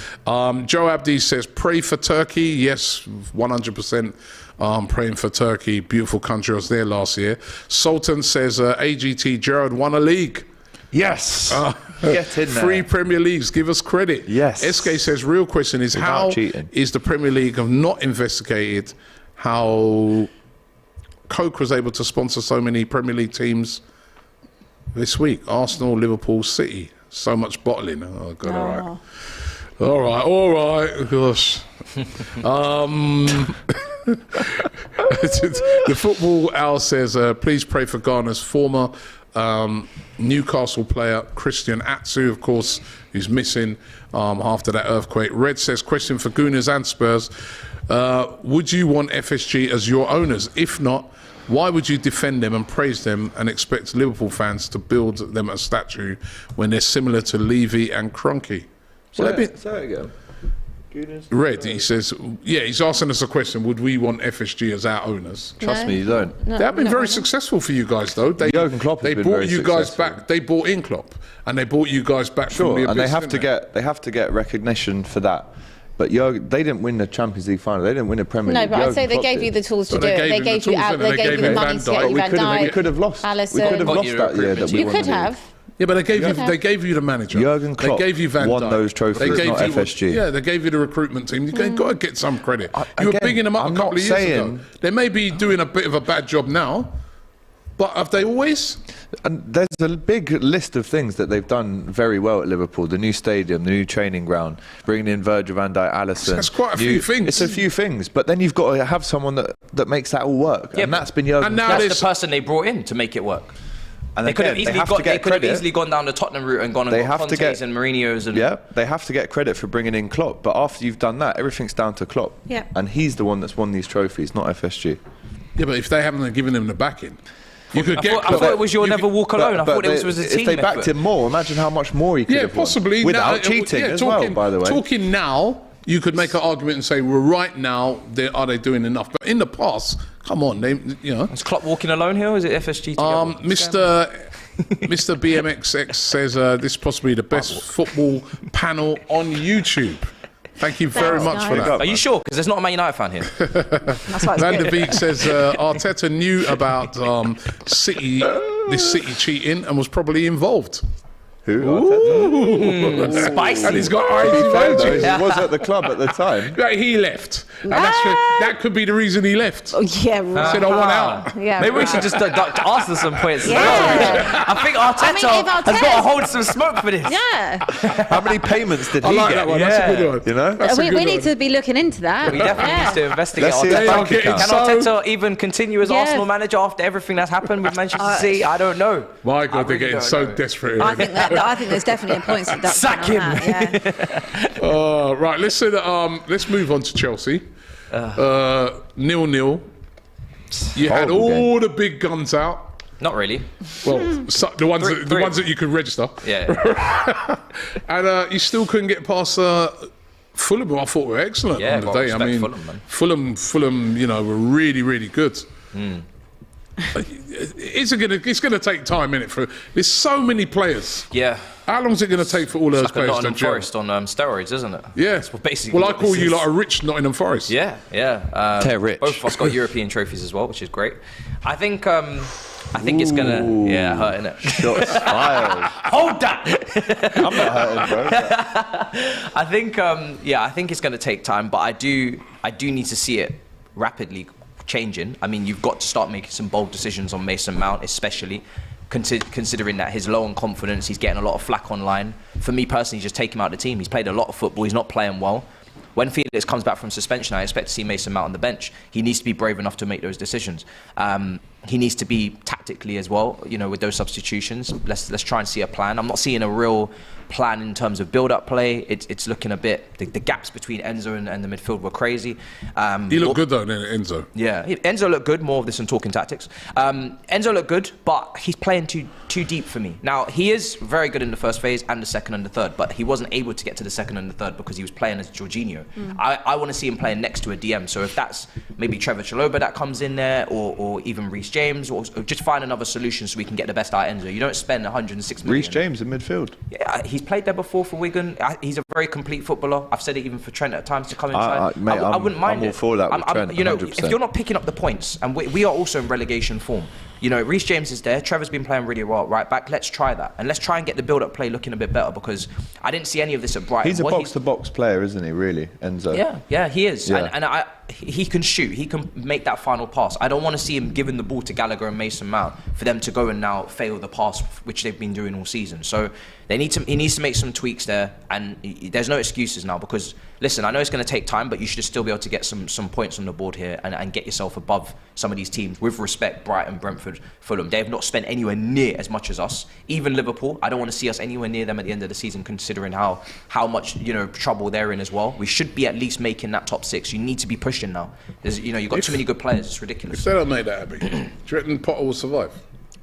Joe Abdi says, pray for Turkey. Yes, 100% praying for Turkey. Beautiful country. I was there last year. Sultan says, AGT Gerrard won a league. Yes. Get in there. 3 Premier Leagues. Give us credit. Yes. SK says, real question is, Without how cheating. is the Premier League have not investigated how Coke was able to sponsor so many Premier League teams this week? Arsenal, Liverpool, City. So much bottling. Oh, God, all right. Gosh. The Football Owl says, please pray for Ghana's former Newcastle player, Christian Atsu, of course, who's missing after that earthquake. Red says, question for Gunners and Spurs. Would you want FSG as your owners? If not, why would you defend them and praise them and expect Liverpool fans to build them a statue when they're similar to Levy and Kroenke? Say it again. Red, he says, he's asking us a question. Would we want FSG as our owners? Trust me, you don't. No, They have been not very really. successful for you guys, though. Jurgen Klopp has they been brought very you guys successful. back. They brought in Klopp, and they brought you guys back from the Sure, and abyss, they have to get recognition for that. But they didn't win the Champions League final. They didn't win the Premier No, League. but I'd Jurgen say they Klopp gave did. you the tools to But do they it. gave They him the gave you tools, and they gave you the money Van to get Dijk. you We Van could have Dijk, lost. Alisson. We could have Got lost you that year recruitment that we You won could the league. have. Yeah, but they gave you. have. They gave you the manager. Jurgen Klopp they gave you Van won Dijk. those trophies, They gave not you, FSG. Yeah, they gave you the recruitment team. You've got to get some credit. You were again, bigging them up I'm a couple not of years ago. saying- They may be doing a bit of a bad job now, but have they always? And there's a big list of things that they've done very well at Liverpool. The new stadium, the new training ground, bringing in Virgil van Dijk, Alisson. That's quite a few things. It's a few things. But then you've got to have someone that makes that all work. Yeah, and that's been Jurgen and now Klopp. That's there's- the person they brought in to make it work. And They could have again, easily have to get credit. easily gone down the Tottenham route and gone and They got have to Contes get- and Mourinho's and Yeah, they have to get credit for bringing in Klopp. But after you've done that, everything's down to Klopp. Yeah. And he's the one that's won these trophies, not FSG. Yeah, but if they haven't given him the backing, you could I get. thought it was your you never could- walk alone. I thought it was a if team they backed effort. him more, imagine how much more he could Yeah, have won. possibly Without now, cheating as talking, well, by the way. Talking now, you could make an argument and say, well, right now, are they doing enough? But in the past, come on, Is Klopp walking alone here, or is it FSG together? Mr. BMXX says this is possibly the best football panel on YouTube. Thank you very Thanks, much for guys. that. Are you sure? Because there's not a Man United fan here. That's why it's Van good. der Beek says Arteta knew about City cheating and was probably involved. Who? Spicy. And he's got To be eyes fair, though, emojis. he was at the club at the time. Right, he left. And that could be the reason he left. Oh, yeah, right. Said, I want out. Yeah, Maybe we right. should just ask them some points. as Yeah. well. I think Arteta if has got to hold some smoke for this. Yeah. How many payments did I he like get? that one. Yeah. That's a good one. You know? That's a We good need one. to be looking into that. We definitely need to investigate Let's see his Arteta. bank Can account. Can So- Arteta even continue as Yeah. Arsenal manager after everything that's happened with Manchester City? I don't know. My I God, they're really getting don't so know. desperate. I think there's definitely a points deduction Sack on him. that, yeah. Right, let's move on to Chelsea. 0-0. You had Horrible all the big guns out. Not really. Well, the ones Three. that you could register. Yeah. And you still couldn't get past Fulham, who I thought were excellent Yeah, on the well, day. I respect mean, Fulham, man. Fulham, were really, really good. It's gonna take time, innit? There's so many players. Yeah. How long is it going to take for all those Like a players to Nottingham gel? Forest on steroids, isn't it? Yeah. That's basically Well, I what call this you is. like a rich Nottingham Forest. Yeah. They're rich. Both of us got European trophies as well, which is great. I think it's gonna hurt, innit? Shots fired. Hold that. I'm not hurting, bro. I think it's gonna take time, but I do need to see it rapidly changing. I mean, you've got to start making some bold decisions on Mason Mount, especially considering that he's low on confidence. He's getting a lot of flack online. For me personally, just take him out of the team. He's played a lot of football. He's not playing well. When Felix comes back from suspension, I expect to see Mason Mount on the bench. He needs to be brave enough to make those decisions. He needs to be tactically as well, with those substitutions. Let's try and see a plan. I'm not seeing a real plan in terms of build-up play. It's looking a bit. The gaps between Enzo and the midfield were crazy. He looked good though, Enzo. Yeah, Enzo looked good. More of this than talking tactics. Enzo looked good, but he's playing too deep for me. Now he is very good in the first phase and the second and the third, but he wasn't able to get to the second and the third because he was playing as Jorginho. I want to see him playing next to a DM. So if that's maybe Trevor Chalobah that comes in there, or even Reece James, or just find another solution so we can get the best out of Enzo. You don't spend 106 million. Reece James in midfield. Yeah, he's played there before for Wigan. He's a very complete footballer. I've said it even for Trent at times to come inside. Mate, I wouldn't mind I'm all it. for that with Trent, If 100%. you're not picking up the points, and we are also in relegation form. Reece James is there. Trevor's been playing really well right back. Let's try that. And let's try and get the build-up play looking a bit better, because I didn't see any of this at Brighton. He's a box-to-box player, isn't he, really, Enzo? Yeah, he is. Yeah. And he can shoot. He can make that final pass. I don't want to see him giving the ball to Gallagher and Mason Mount for them to go and now fail the pass, which they've been doing all season. So he needs to make some tweaks there, and there's no excuses now, because, listen, I know it's going to take time, but you should still be able to get some points on the board here and get yourself above some of these teams. With respect, Brighton, Brentford, Fulham, they have not spent anywhere near as much as us. Even Liverpool, I don't want to see us anywhere near them at the end of the season, considering how much trouble they're in as well. We should be at least making that top six. You need to be pushing now. You've got too many good players. It's ridiculous. If they don't make that, Abby, do you reckon Potter will survive?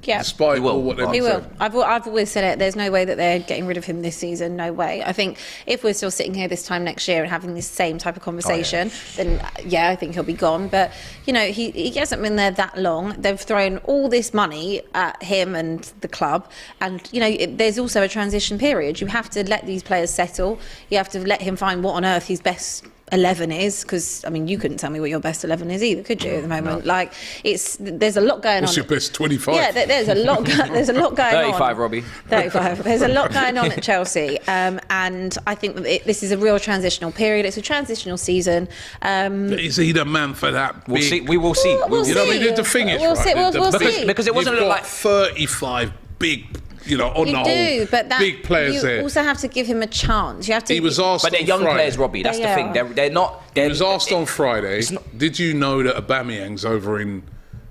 Yeah. Despite He will. all what they've He will. said. I've always said it. There's no way that they're getting rid of him this season. No way. I think if we're still sitting here this time next year and having this same type of conversation, then yeah, I think he'll be gone. But you know, he hasn't been there that long. They've thrown all this money at him and the club, and you know, there's also a transition period. You have to let these players settle. You have to let him find what on earth his best 11 is, because I mean, you couldn't tell me what your best 11 is either, could you? At the moment, like there's a lot going What's on. your best 25? Yeah, there's a lot. There's a lot going on. 35, Robbie. 35. There's a lot going on at Chelsea, and I think that this is a real transitional period. It's a transitional season. Is he the man for that? We'll big, see. We will see. We'll You know what I see. mean? The thing is, We'll right? see. We'll the see. Because it wasn't you've look got like 35 big, you know, on You the do, whole, but big players you there. also have to give him a chance. You have to. He was asked But they're on young Friday. players, Robbie. That's They the are. thing. They're not. He They're, was asked on Friday, not- did you know that Aubameyang's over in,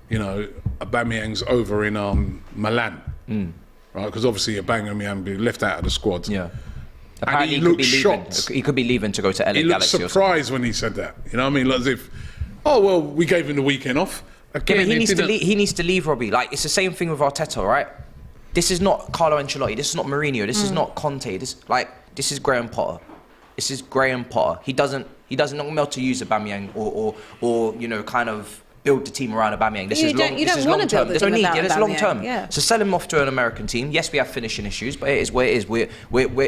you know, Milan? Right, because obviously Aubameyang be left out of the squad. Yeah. And Apparently he he could looked be leaving. shocked. He could be leaving to go to LA He looked Galaxy or something. surprised when he said that. You know what I mean? Like as if, oh, well, we gave him the weekend off. Yeah, Again, but he needs to didn't- leave. He needs to leave, Robbie. Like it's the same thing with Arteta, right? This is not Carlo Ancelotti. This is not Mourinho. This is not Conte. This is Graham Potter. This is Graham Potter. He doesn't know how to use Aubameyang or you know, kind of build the team around Aubameyang. This You is don't- long. you This don't is wanna long term. build the There's no team need. about Yeah, there's long Aubameyang, term. yeah. So sell him off to an American team. Yes, we have finishing issues, but it is where it is. We're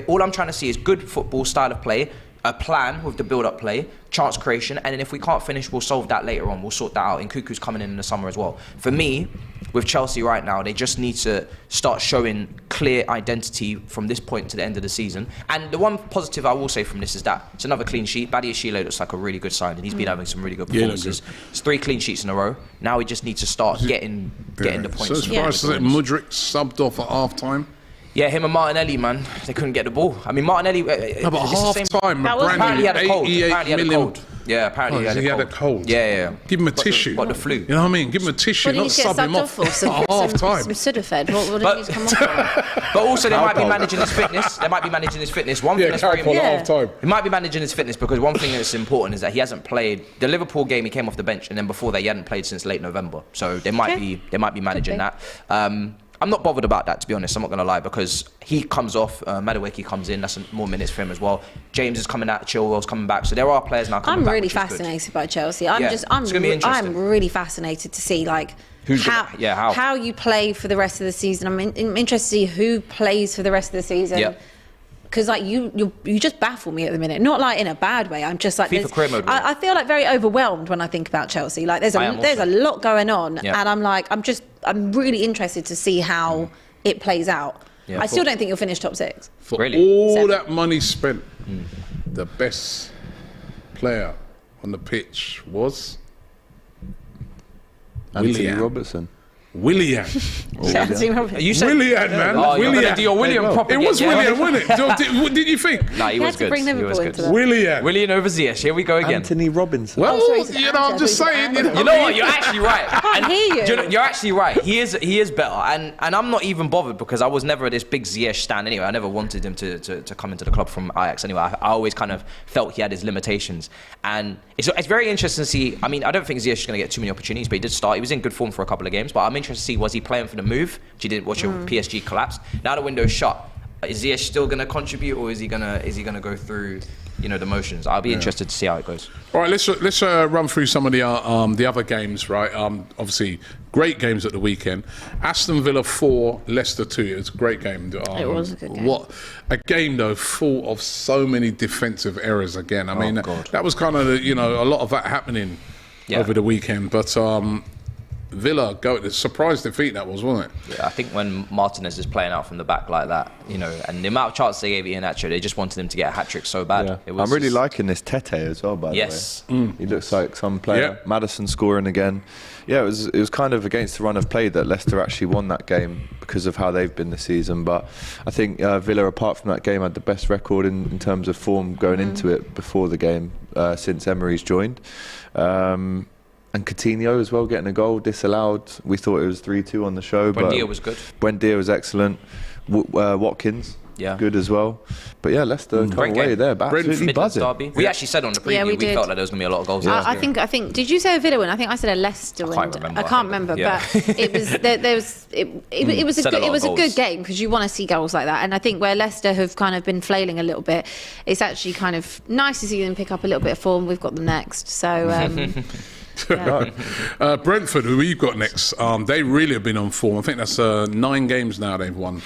all I'm trying to see is good football style of play, a plan with the build-up play, chance creation, and then if we can't finish, we'll solve that later on. We'll sort that out. And Cuckoo's coming in the summer as well. For me, with Chelsea right now, they just need to start showing clear identity from this point to the end of the season. And the one positive I will say from this is that it's another clean sheet. Badiashile looks like a really good sign, and he's been having some really good Yeah, looks performances. It's 3 clean sheets in a row. Now we just need to start getting the points. So as Yeah. far as Mudryk subbed off at half time. Yeah, him and Martinelli, man, they couldn't get the ball. I mean, Martinelli. No, but it's the half same- time, That was- Apparently he had a cold. 88 Apparently he had a million. cold. Yeah, apparently Oh, he had a cold. Yeah. Give him a But the- tissue. but the flu. You know what I mean? Give him a tissue, What did not he get sub him subbed off off for? at half time. Some Sudafed. What did But- he need to come off for? But also they might be Cowpole. managing his fitness. They might be managing his fitness. One thing Yeah, that's very Cowpole important. at half time. He might be managing his fitness because one thing that's important is that he hasn't played the Liverpool game. He came off the bench, and then before that, he hadn't played since late November. So they might be managing be. that. I'm not bothered about that, to be honest. I'm not going to lie, because he comes off, Madueke comes in. That's more minutes for him as well. James is coming out. Chilwell's coming back. So there are players now coming I'm back. really which is good. fascinated by Chelsea. Yeah, it's gonna be interesting. I'm really fascinated to see how you play for the rest of the season. I'm interested to see who plays for the rest of the season. Yeah. Because like you just baffle me at the minute. Not like in a bad way. I'm just like FIFA career mode, I feel like very overwhelmed when I think about Chelsea. Like there's I am a also. lot going on, Yeah. and I'm really interested to see how it plays out. Yeah, I still don't think you'll finish top 6. For Really? all 7. that money spent, the best player on the pitch was Anthony Willian. Robertson. Willian. You said Willian, man. Oh, you're Willian. gonna do your William proper. It was Willian, wasn't it? What did you think? Nah, he You was had to good. bring He was Liverpool good. into that. Willian. Willian over Ziyech. Here we go again. Anthony Robinson. Well, Oh, sorry, it's you know, I'm just Andy. saying. You know what? You're actually right. I can't hear you. You're actually right. He is better, and I'm not even bothered because I was never this big Ziyech stan anyway. I never wanted him to come into the club from Ajax anyway. I always kind of felt he had his limitations, and it's very interesting to see. I mean, I don't think Ziyech is going to get too many opportunities, but he did start. He was in good form for a couple of games, but I'm interested to see, was he playing for the move? Which he didn't watch PSG collapse. Now the window's shut. Is Ziyech still going to contribute, or is he gonna go through, you know, the motions? I'll be interested to see how it goes. All right, let's run through some of the other games, right? Obviously, great games at the weekend. Aston Villa 4, Leicester 2. It was a great game. It was a good game. What a game, though, full of so many defensive errors again. I mean, God. that was kind of a lot of that happening over the weekend. But Villa the surprise defeat that was, wasn't it? Yeah, I think when Martinez is playing out from the back like that, you know, and the amount of chances they gave Iheanacho, they just wanted him to get a hat-trick so bad. Yeah. It was I'm really just- liking this Tete as well, by Yes. the way. He looks like some player. Yeah. Madison scoring again. Yeah, it was kind of against the run of play that Leicester actually won that game because of how they've been this season. But I think Villa, apart from that game, had the best record in terms of form going into it before the game since Emery's joined. And Coutinho as well, getting a goal disallowed. We thought it was 3-2 on the show. Buendia was good. Buendia was excellent. Watkins, good as well. But yeah, Leicester come away there, but absolutely buzzing. Derby. We actually said on the preview we felt like there was going to be a lot of goals. I think. Did you say a Villa win? I think I said a Leicester win. I can't remember, but it was it was a good game because you want to see goals like that. And I think where Leicester have kind of been flailing a little bit, it's actually kind of nice to see them pick up a little bit of form. We've got them next, so. Brentford, who we've got next, they really have been on form. I think that's 9 games now they've won.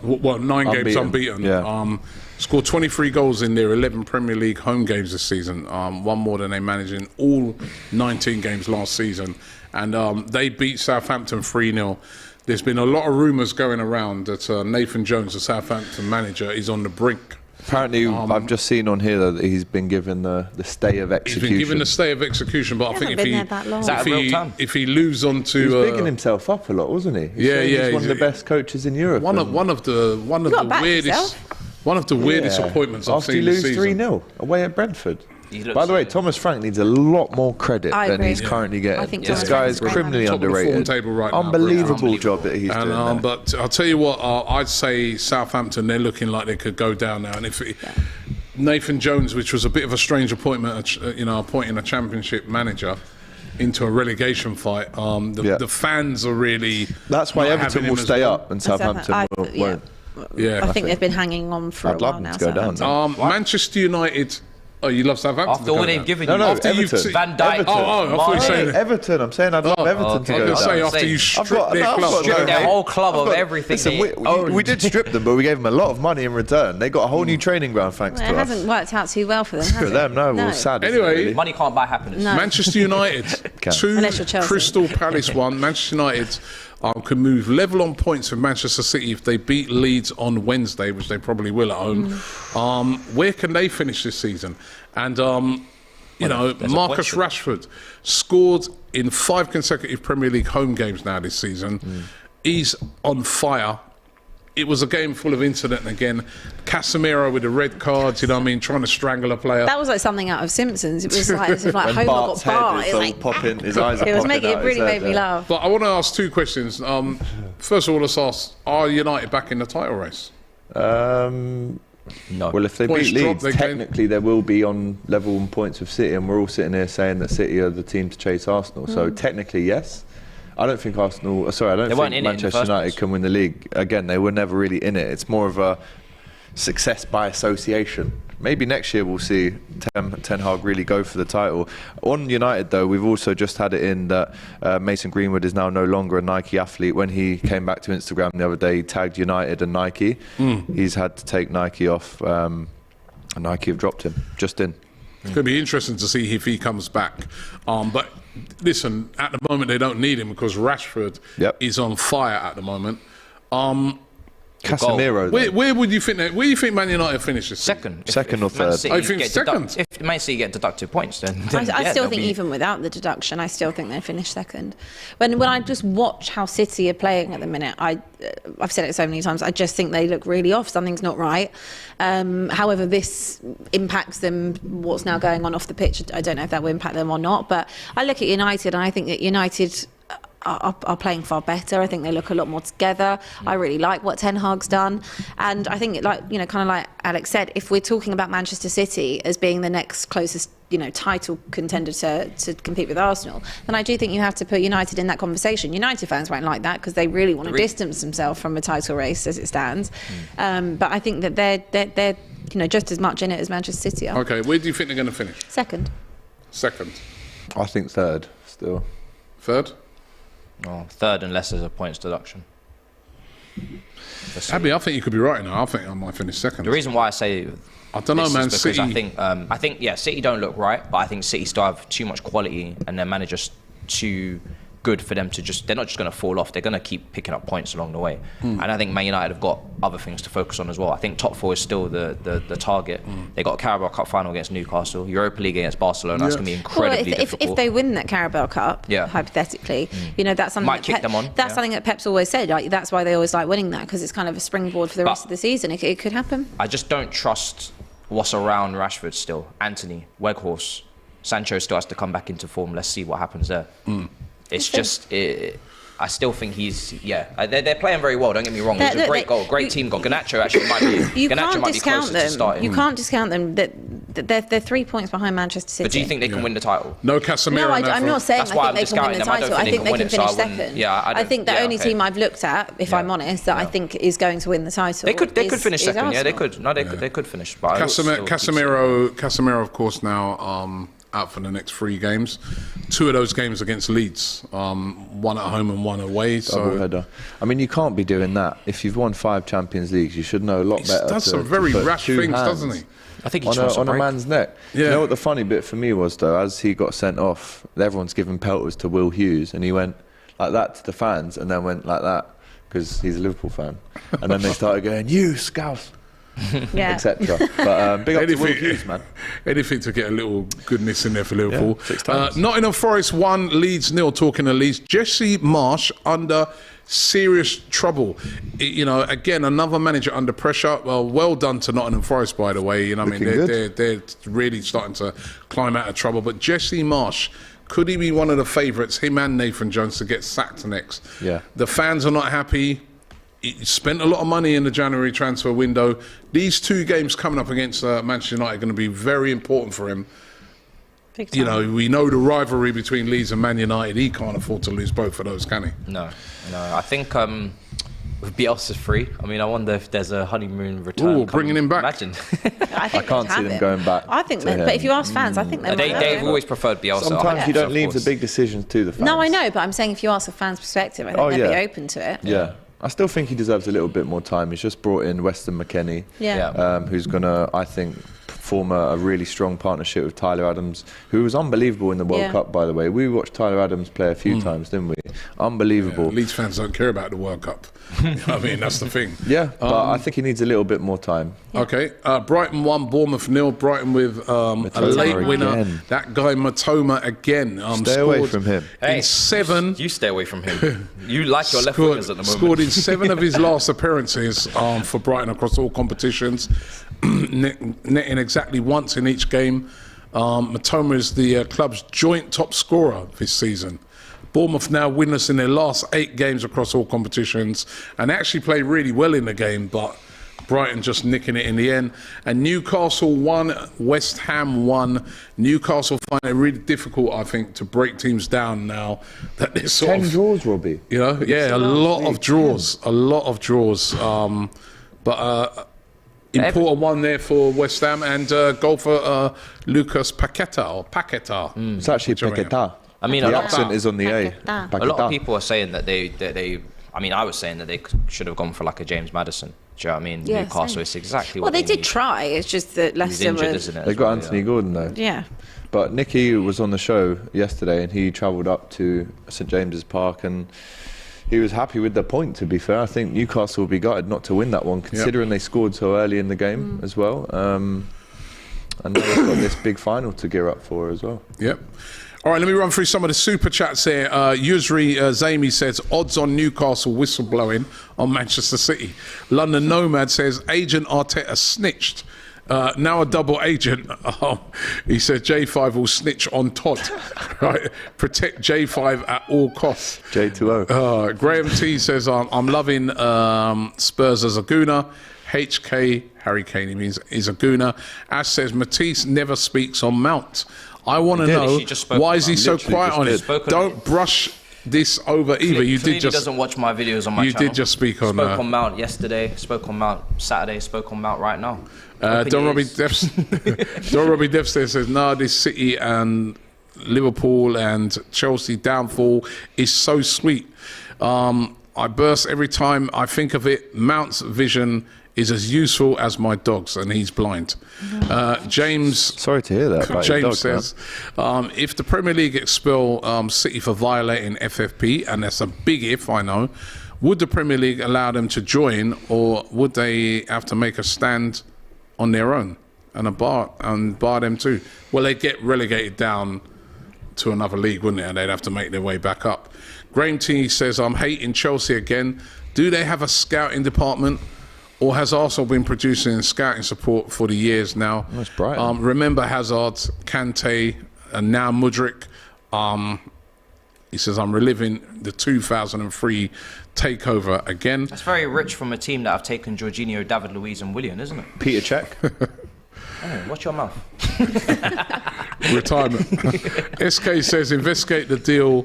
Well, 9 games unbeaten. Yeah. Scored 23 goals in their 11 Premier League home games this season. One more than they managed in all 19 games last season. And they beat Southampton 3-0. There's been a lot of rumours going around that Nathan Jones, the Southampton manager, is on the brink. Apparently, I've just seen on here that he's been given the stay of execution. He's been given the stay of execution, but I think if he loses on to... He was bigging himself up a lot, wasn't he? He's one of the best coaches in Europe. One of the weirdest appointments I've seen this season. After you lose 3-0 away at Brentford. By the way, Thomas Frank needs a lot more credit than he's currently getting. I think this guy is criminally underrated. Unbelievable job that he's doing. But I'll tell you what, I'd say Southampton, they're looking like they could go down now. And if Nathan Jones, which was a bit of a strange appointment, appointing a championship manager into a relegation fight, the fans are really... That's why Everton will stay up and Southampton won't. I think they've been hanging on for a while now. I'd love them to go down. Manchester United... Oh, you love Southampton? After all they've given you. No, after Everton. Van Dijk. I thought you were saying... Everton. I'm saying I'd love Everton to go down. Say after you strip their club. Strip their whole club of everything. Listen, we did strip them, but we gave them a lot of money in return. They got a whole new training ground thanks to us. It hasn't worked out too well for them, has it? For them, no. Well, sad. Anyway, money can't buy happiness. No. Manchester United, 2 Crystal Palace 1. Manchester United can move level on points with Manchester City if they beat Leeds on Wednesday, which they probably will at home. Where can they finish this season? And, Marcus Rashford scored in 5 consecutive Premier League home games now this season. He's on fire. It was a game full of incident again. Casemiro with the red cards, trying to strangle a player. That was like something out of Simpsons. It was like Homer got Bart. His eyes are It really made me laugh. But I want to ask 2 questions. First of all, let's ask, are United back in the title race? No. Well, if they beat Leeds, technically they will be on level on points with City, and we're all sitting here saying that City are the team to chase Arsenal. So technically, yes. I don't think Manchester United can win the league. Again, they were never really in it. It's more of a success by association. Maybe next year we'll see Ten Hag really go for the title. On United, though, we've also just had it in that Mason Greenwood is now no longer a Nike athlete. When he came back to Instagram the other day, he tagged United and Nike. He's had to take Nike off, and Nike have dropped him just in. It's going to be interesting to see if he comes back. But listen, at the moment they don't need him because Rashford is on fire at the moment. Casemiro. Where would you think? Where do you think Man United finishes? Second or third? I think second. If Man City get deducted points, then I still think even without the deduction, I still think they finish second. When I just watch how City are playing at the minute, I've said it so many times. I just think they look really off. Something's not right. However, this impacts them. What's now going on off the pitch? I don't know if that will impact them or not. But I look at United, and I think that United are playing far better. I think they look a lot more together. I really like what Ten Hag's done, and I think, kind of like Alex said, if we're talking about Manchester City as being the next closest, title contender to compete with Arsenal, then I do think you have to put United in that conversation. United fans won't like that because they really want to distance themselves from a title race as it stands. But I think that they're just as much in it as Manchester City are. Okay, where do you think they're going to finish? Second. I think third still. Third? Oh, third unless there's a points deduction. Abby, I think you could be right now. I think I might finish second. The reason why I say I don't know, man. City. I think City don't look right, but I think City still have too much quality, and their manager's too good for them to they're not just going to fall off. They're going to keep picking up points along the way. And I think Man United have got other things to focus on as well. I think top 4 is still the target. They got a Carabao Cup final against Newcastle, Europa League against Barcelona. That's going to be incredibly difficult. If they win that Carabao Cup, hypothetically, that's something might kick them on. That's something that Pep's always said. That's why they always like winning that, because it's kind of a springboard for the rest of the season. It could happen. I just don't trust what's around Rashford still. Anthony, Weghorst, Sancho still has to come back into form. Let's see what happens there. It's just... I still think they're playing very well, don't get me wrong. It was a great goal, great team goal. Garnacho actually might be You can't discount them. You Mm. can't discount them. They're 3 points behind Manchester City. But do you think they can win the title? No Casemiro. No, I'm not saying That's I why think I'm they can win the discounting them. I don't title. I think they win can it, so finish I wouldn't- second. yeah, I think the only team I've looked at, if I'm honest, that I think is going to win the title. They could finish second. Yeah, they Arsenal. could. No, they could finish. But Casemiro, of course, now out for the next 3 games. 2 of those games against Leeds, one at home and one away. Double header. I mean, you can't be doing that. If you've won 5 Champions Leagues, you should know a lot better. He does some very put rash 2 things, hands doesn't he? I think he just wants on a a break. man's neck. Yeah. You know what the funny bit for me was, though? As he got sent off, everyone's giving pelters to Will Hughes, and he went like that to the fans, and then went like that because he's a Liverpool fan. And then they started going, "You scouse," etc. But big up to Will Hughes, man. Anything to get a little goodness in there for Liverpool. Yeah, 6 times. Nottingham Forest 1, Leeds 0. Talking to Leeds, Jesse Marsh under serious trouble. Again, another manager under pressure. Well done to Nottingham Forest, by the way. You know, Looking they're really starting to climb out of trouble. But Jesse Marsh, could he be one of the favourites, him and Nathan Jones, to get sacked next? Yeah. The fans are not happy. He spent a lot of money in the January transfer window. These 2 games coming up against Manchester United are going to be very important for him. Big time. We know the rivalry between Leeds and Man United. He can't afford to lose both of those, can he? No. I think with Bielsa free, I mean, I wonder if there's a honeymoon return. Ooh, bringing him back. Imagine. I can't see them going back I think to that, him. but if you ask fans, I think they might have They've him. always preferred Bielsa. Sometimes you don't of leave the course. big decisions to the fans. No, I know, but I'm saying if you ask a fan's perspective, I think they'd be open to it. Yeah. I still think he deserves a little bit more time. He's just brought in Weston McKennie, Yeah. who's going to, I think, form a really strong partnership with Tyler Adams, who was unbelievable in the World Cup, by the way. We watched Tyler Adams play a few times, didn't we? Unbelievable. Yeah, Leeds fans don't care about the World Cup. I mean, that's the thing. Yeah, but I think he needs a little bit more time. Okay, Brighton 1, Bournemouth 0. Brighton with a late winner. again. That guy Matoma again. Stay away from him. Hey, In 7. You stay away from him. You like your left wingers at the moment. Scored in 7 of his last appearances for Brighton across all competitions, netting exactly once in each game. Matoma is the club's joint top scorer this season. Bournemouth now winless in their last 8 games across all competitions, and actually played really well in the game, but Brighton just nicking it in the end. And Newcastle 1, West Ham 1. Newcastle find it really difficult, I think, to break teams down now that they're sort 10 of... draws, Robbie. You know, a lot of draws. Important one there for West Ham, and goal for Lucas Paqueta. It's actually Paqueta. I mean, the accent is on the A. Paqueta. A lot of people are saying that they I mean, I was saying that they should have gone for like a James Maddison. Do you know what I mean? Yeah, Newcastle same. is exactly Well, what they did need. try. It's just that He's Leicester injured, were... isn't it? They as got well, Anthony yeah. Gordon, though. Yeah. But Nicky was on the show yesterday, and he travelled up to St James's Park, and he was happy with the point, to be fair. I think Newcastle will be gutted not to win that one, considering they scored so early in the game as well. And now they've got this big final to gear up for as well. Yep. All right, let me run through some of the super chats here. Yusri Zami says, odds on Newcastle whistleblowing on Manchester City. London Nomad says, Agent Arteta snitched. Now a double agent. He said J5 will snitch on Todd. Right? Protect J5 at all costs. J2O. Graham T says, I'm loving Spurs as a gooner. HK, Harry Kane, he means, is a gooner. Ash says, Matisse never speaks on Mount. I want to know, why is he so quiet on it? Don't brush this over either. You did just... doesn't watch my videos on my channel. You did just speak on... Spoke on Mount yesterday, spoke on Mount Saturday, spoke on Mount right now. Don Robbie Devster says, nah, this City and Liverpool and Chelsea downfall is so sweet. I burst every time I think of it. Mount's vision is as useful as my dog's, and he's blind. James... Sorry to hear that about your dog, says, if the Premier League expel City for violating FFP, and that's a big if, I know, would the Premier League allow them to join, or would they have to make a stand on their own and bar them too? Well, they'd get relegated down to another league, wouldn't they? And they'd have to make their way back up. Graham T says, I'm hating Chelsea again. Do they have a scouting department? Or has Arsenal been producing scouting support for the years now? That's Brighton. Remember Hazard, Kante, and now Mudryk. He says, I'm reliving the 2003 takeover again. That's very rich from a team that have taken Jorginho, David Luiz and Willian, isn't it? Peter Cech. Oh, watch your mouth. Retirement. SK says, investigate the deal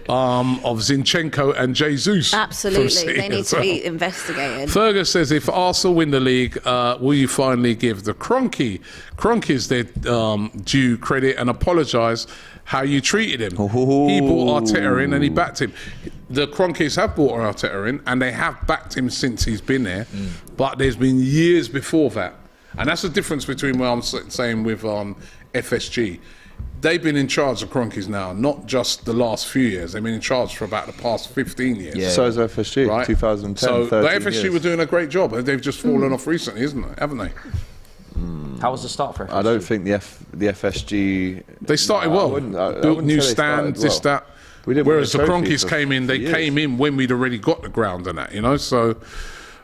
of Zinchenko and Jesus. Absolutely, they need to be investigated. Fergus says, if Arsenal win the league, will you finally give the Cronkies their due credit and apologise how you treated him? He brought Arteta in and he backed him. The Cronkies have brought Arteta in and they have backed him since he's been there, but there's been years before that. And that's the difference between what I'm saying with FSG. They've been in charge of Cronkies now, not just the last few years. They've been in charge for about the past 15 years. Yeah. So is FSG, right? 2010, so 13 the FSG years. were doing a great job. They've just fallen off recently, haven't they? How was the start for FSG? I don't think the FSG... They started well. Built new stands, this, that. Whereas the Cronkies came in, they came in when we'd already got the ground and that, you know, so...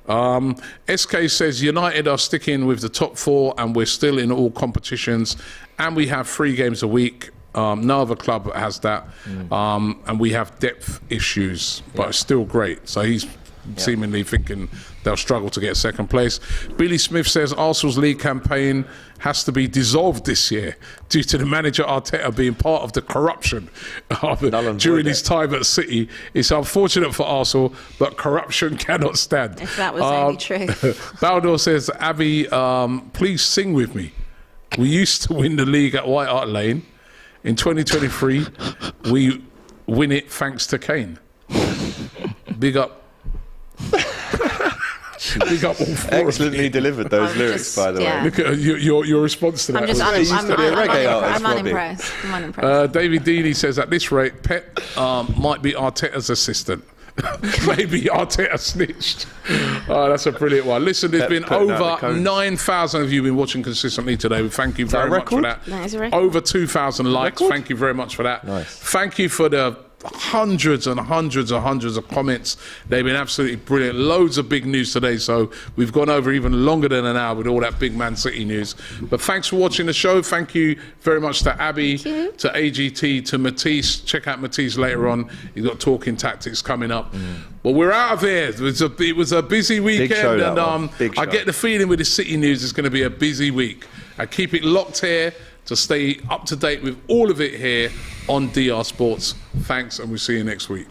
SK says United are sticking with the top 4 and we're still in all competitions and we have 3 games a week. No other club has that, and we have depth issues, but it's still great. So he's seemingly thinking they'll struggle to get second place. Billy Smith says Arsenal's league campaign has to be dissolved this year due to the manager Arteta being part of the corruption during his time at City. It's unfortunate for Arsenal, but corruption cannot stand. If that was only true. Baldor says, Abby, please sing with me. We used to win the league at White Hart Lane. In 2023, we win it thanks to Kane. Big up. Big up all 4 Excellently delivered those lyrics, by the way. Look at your response to that. I'm unimpressed. I'm unimpressed. David Dealey says, at this rate, Pep might be Arteta's assistant. Maybe Arteta snitched. Oh, that's a brilliant one. Listen, there's been over 9,000 of you been watching consistently today. We thank you very much for that. That is a record. Over 2,000 likes. Thank you very much for that. Nice. Thank you for the hundreds and hundreds and hundreds of comments. They've been absolutely brilliant. Loads of big news today, so we've gone over even longer than an hour with all that big Man City news. But thanks for watching the show. Thank you very much to Abby, to AGT, to Matisse. Check out Matisse later on. He's got Talking Tactics coming up. But we're out of here. It was a busy weekend, and I get the feeling with the City news it's going to be a busy week. I keep it locked here to stay up to date with all of it here on DR Sports. Thanks, and we'll see you next week.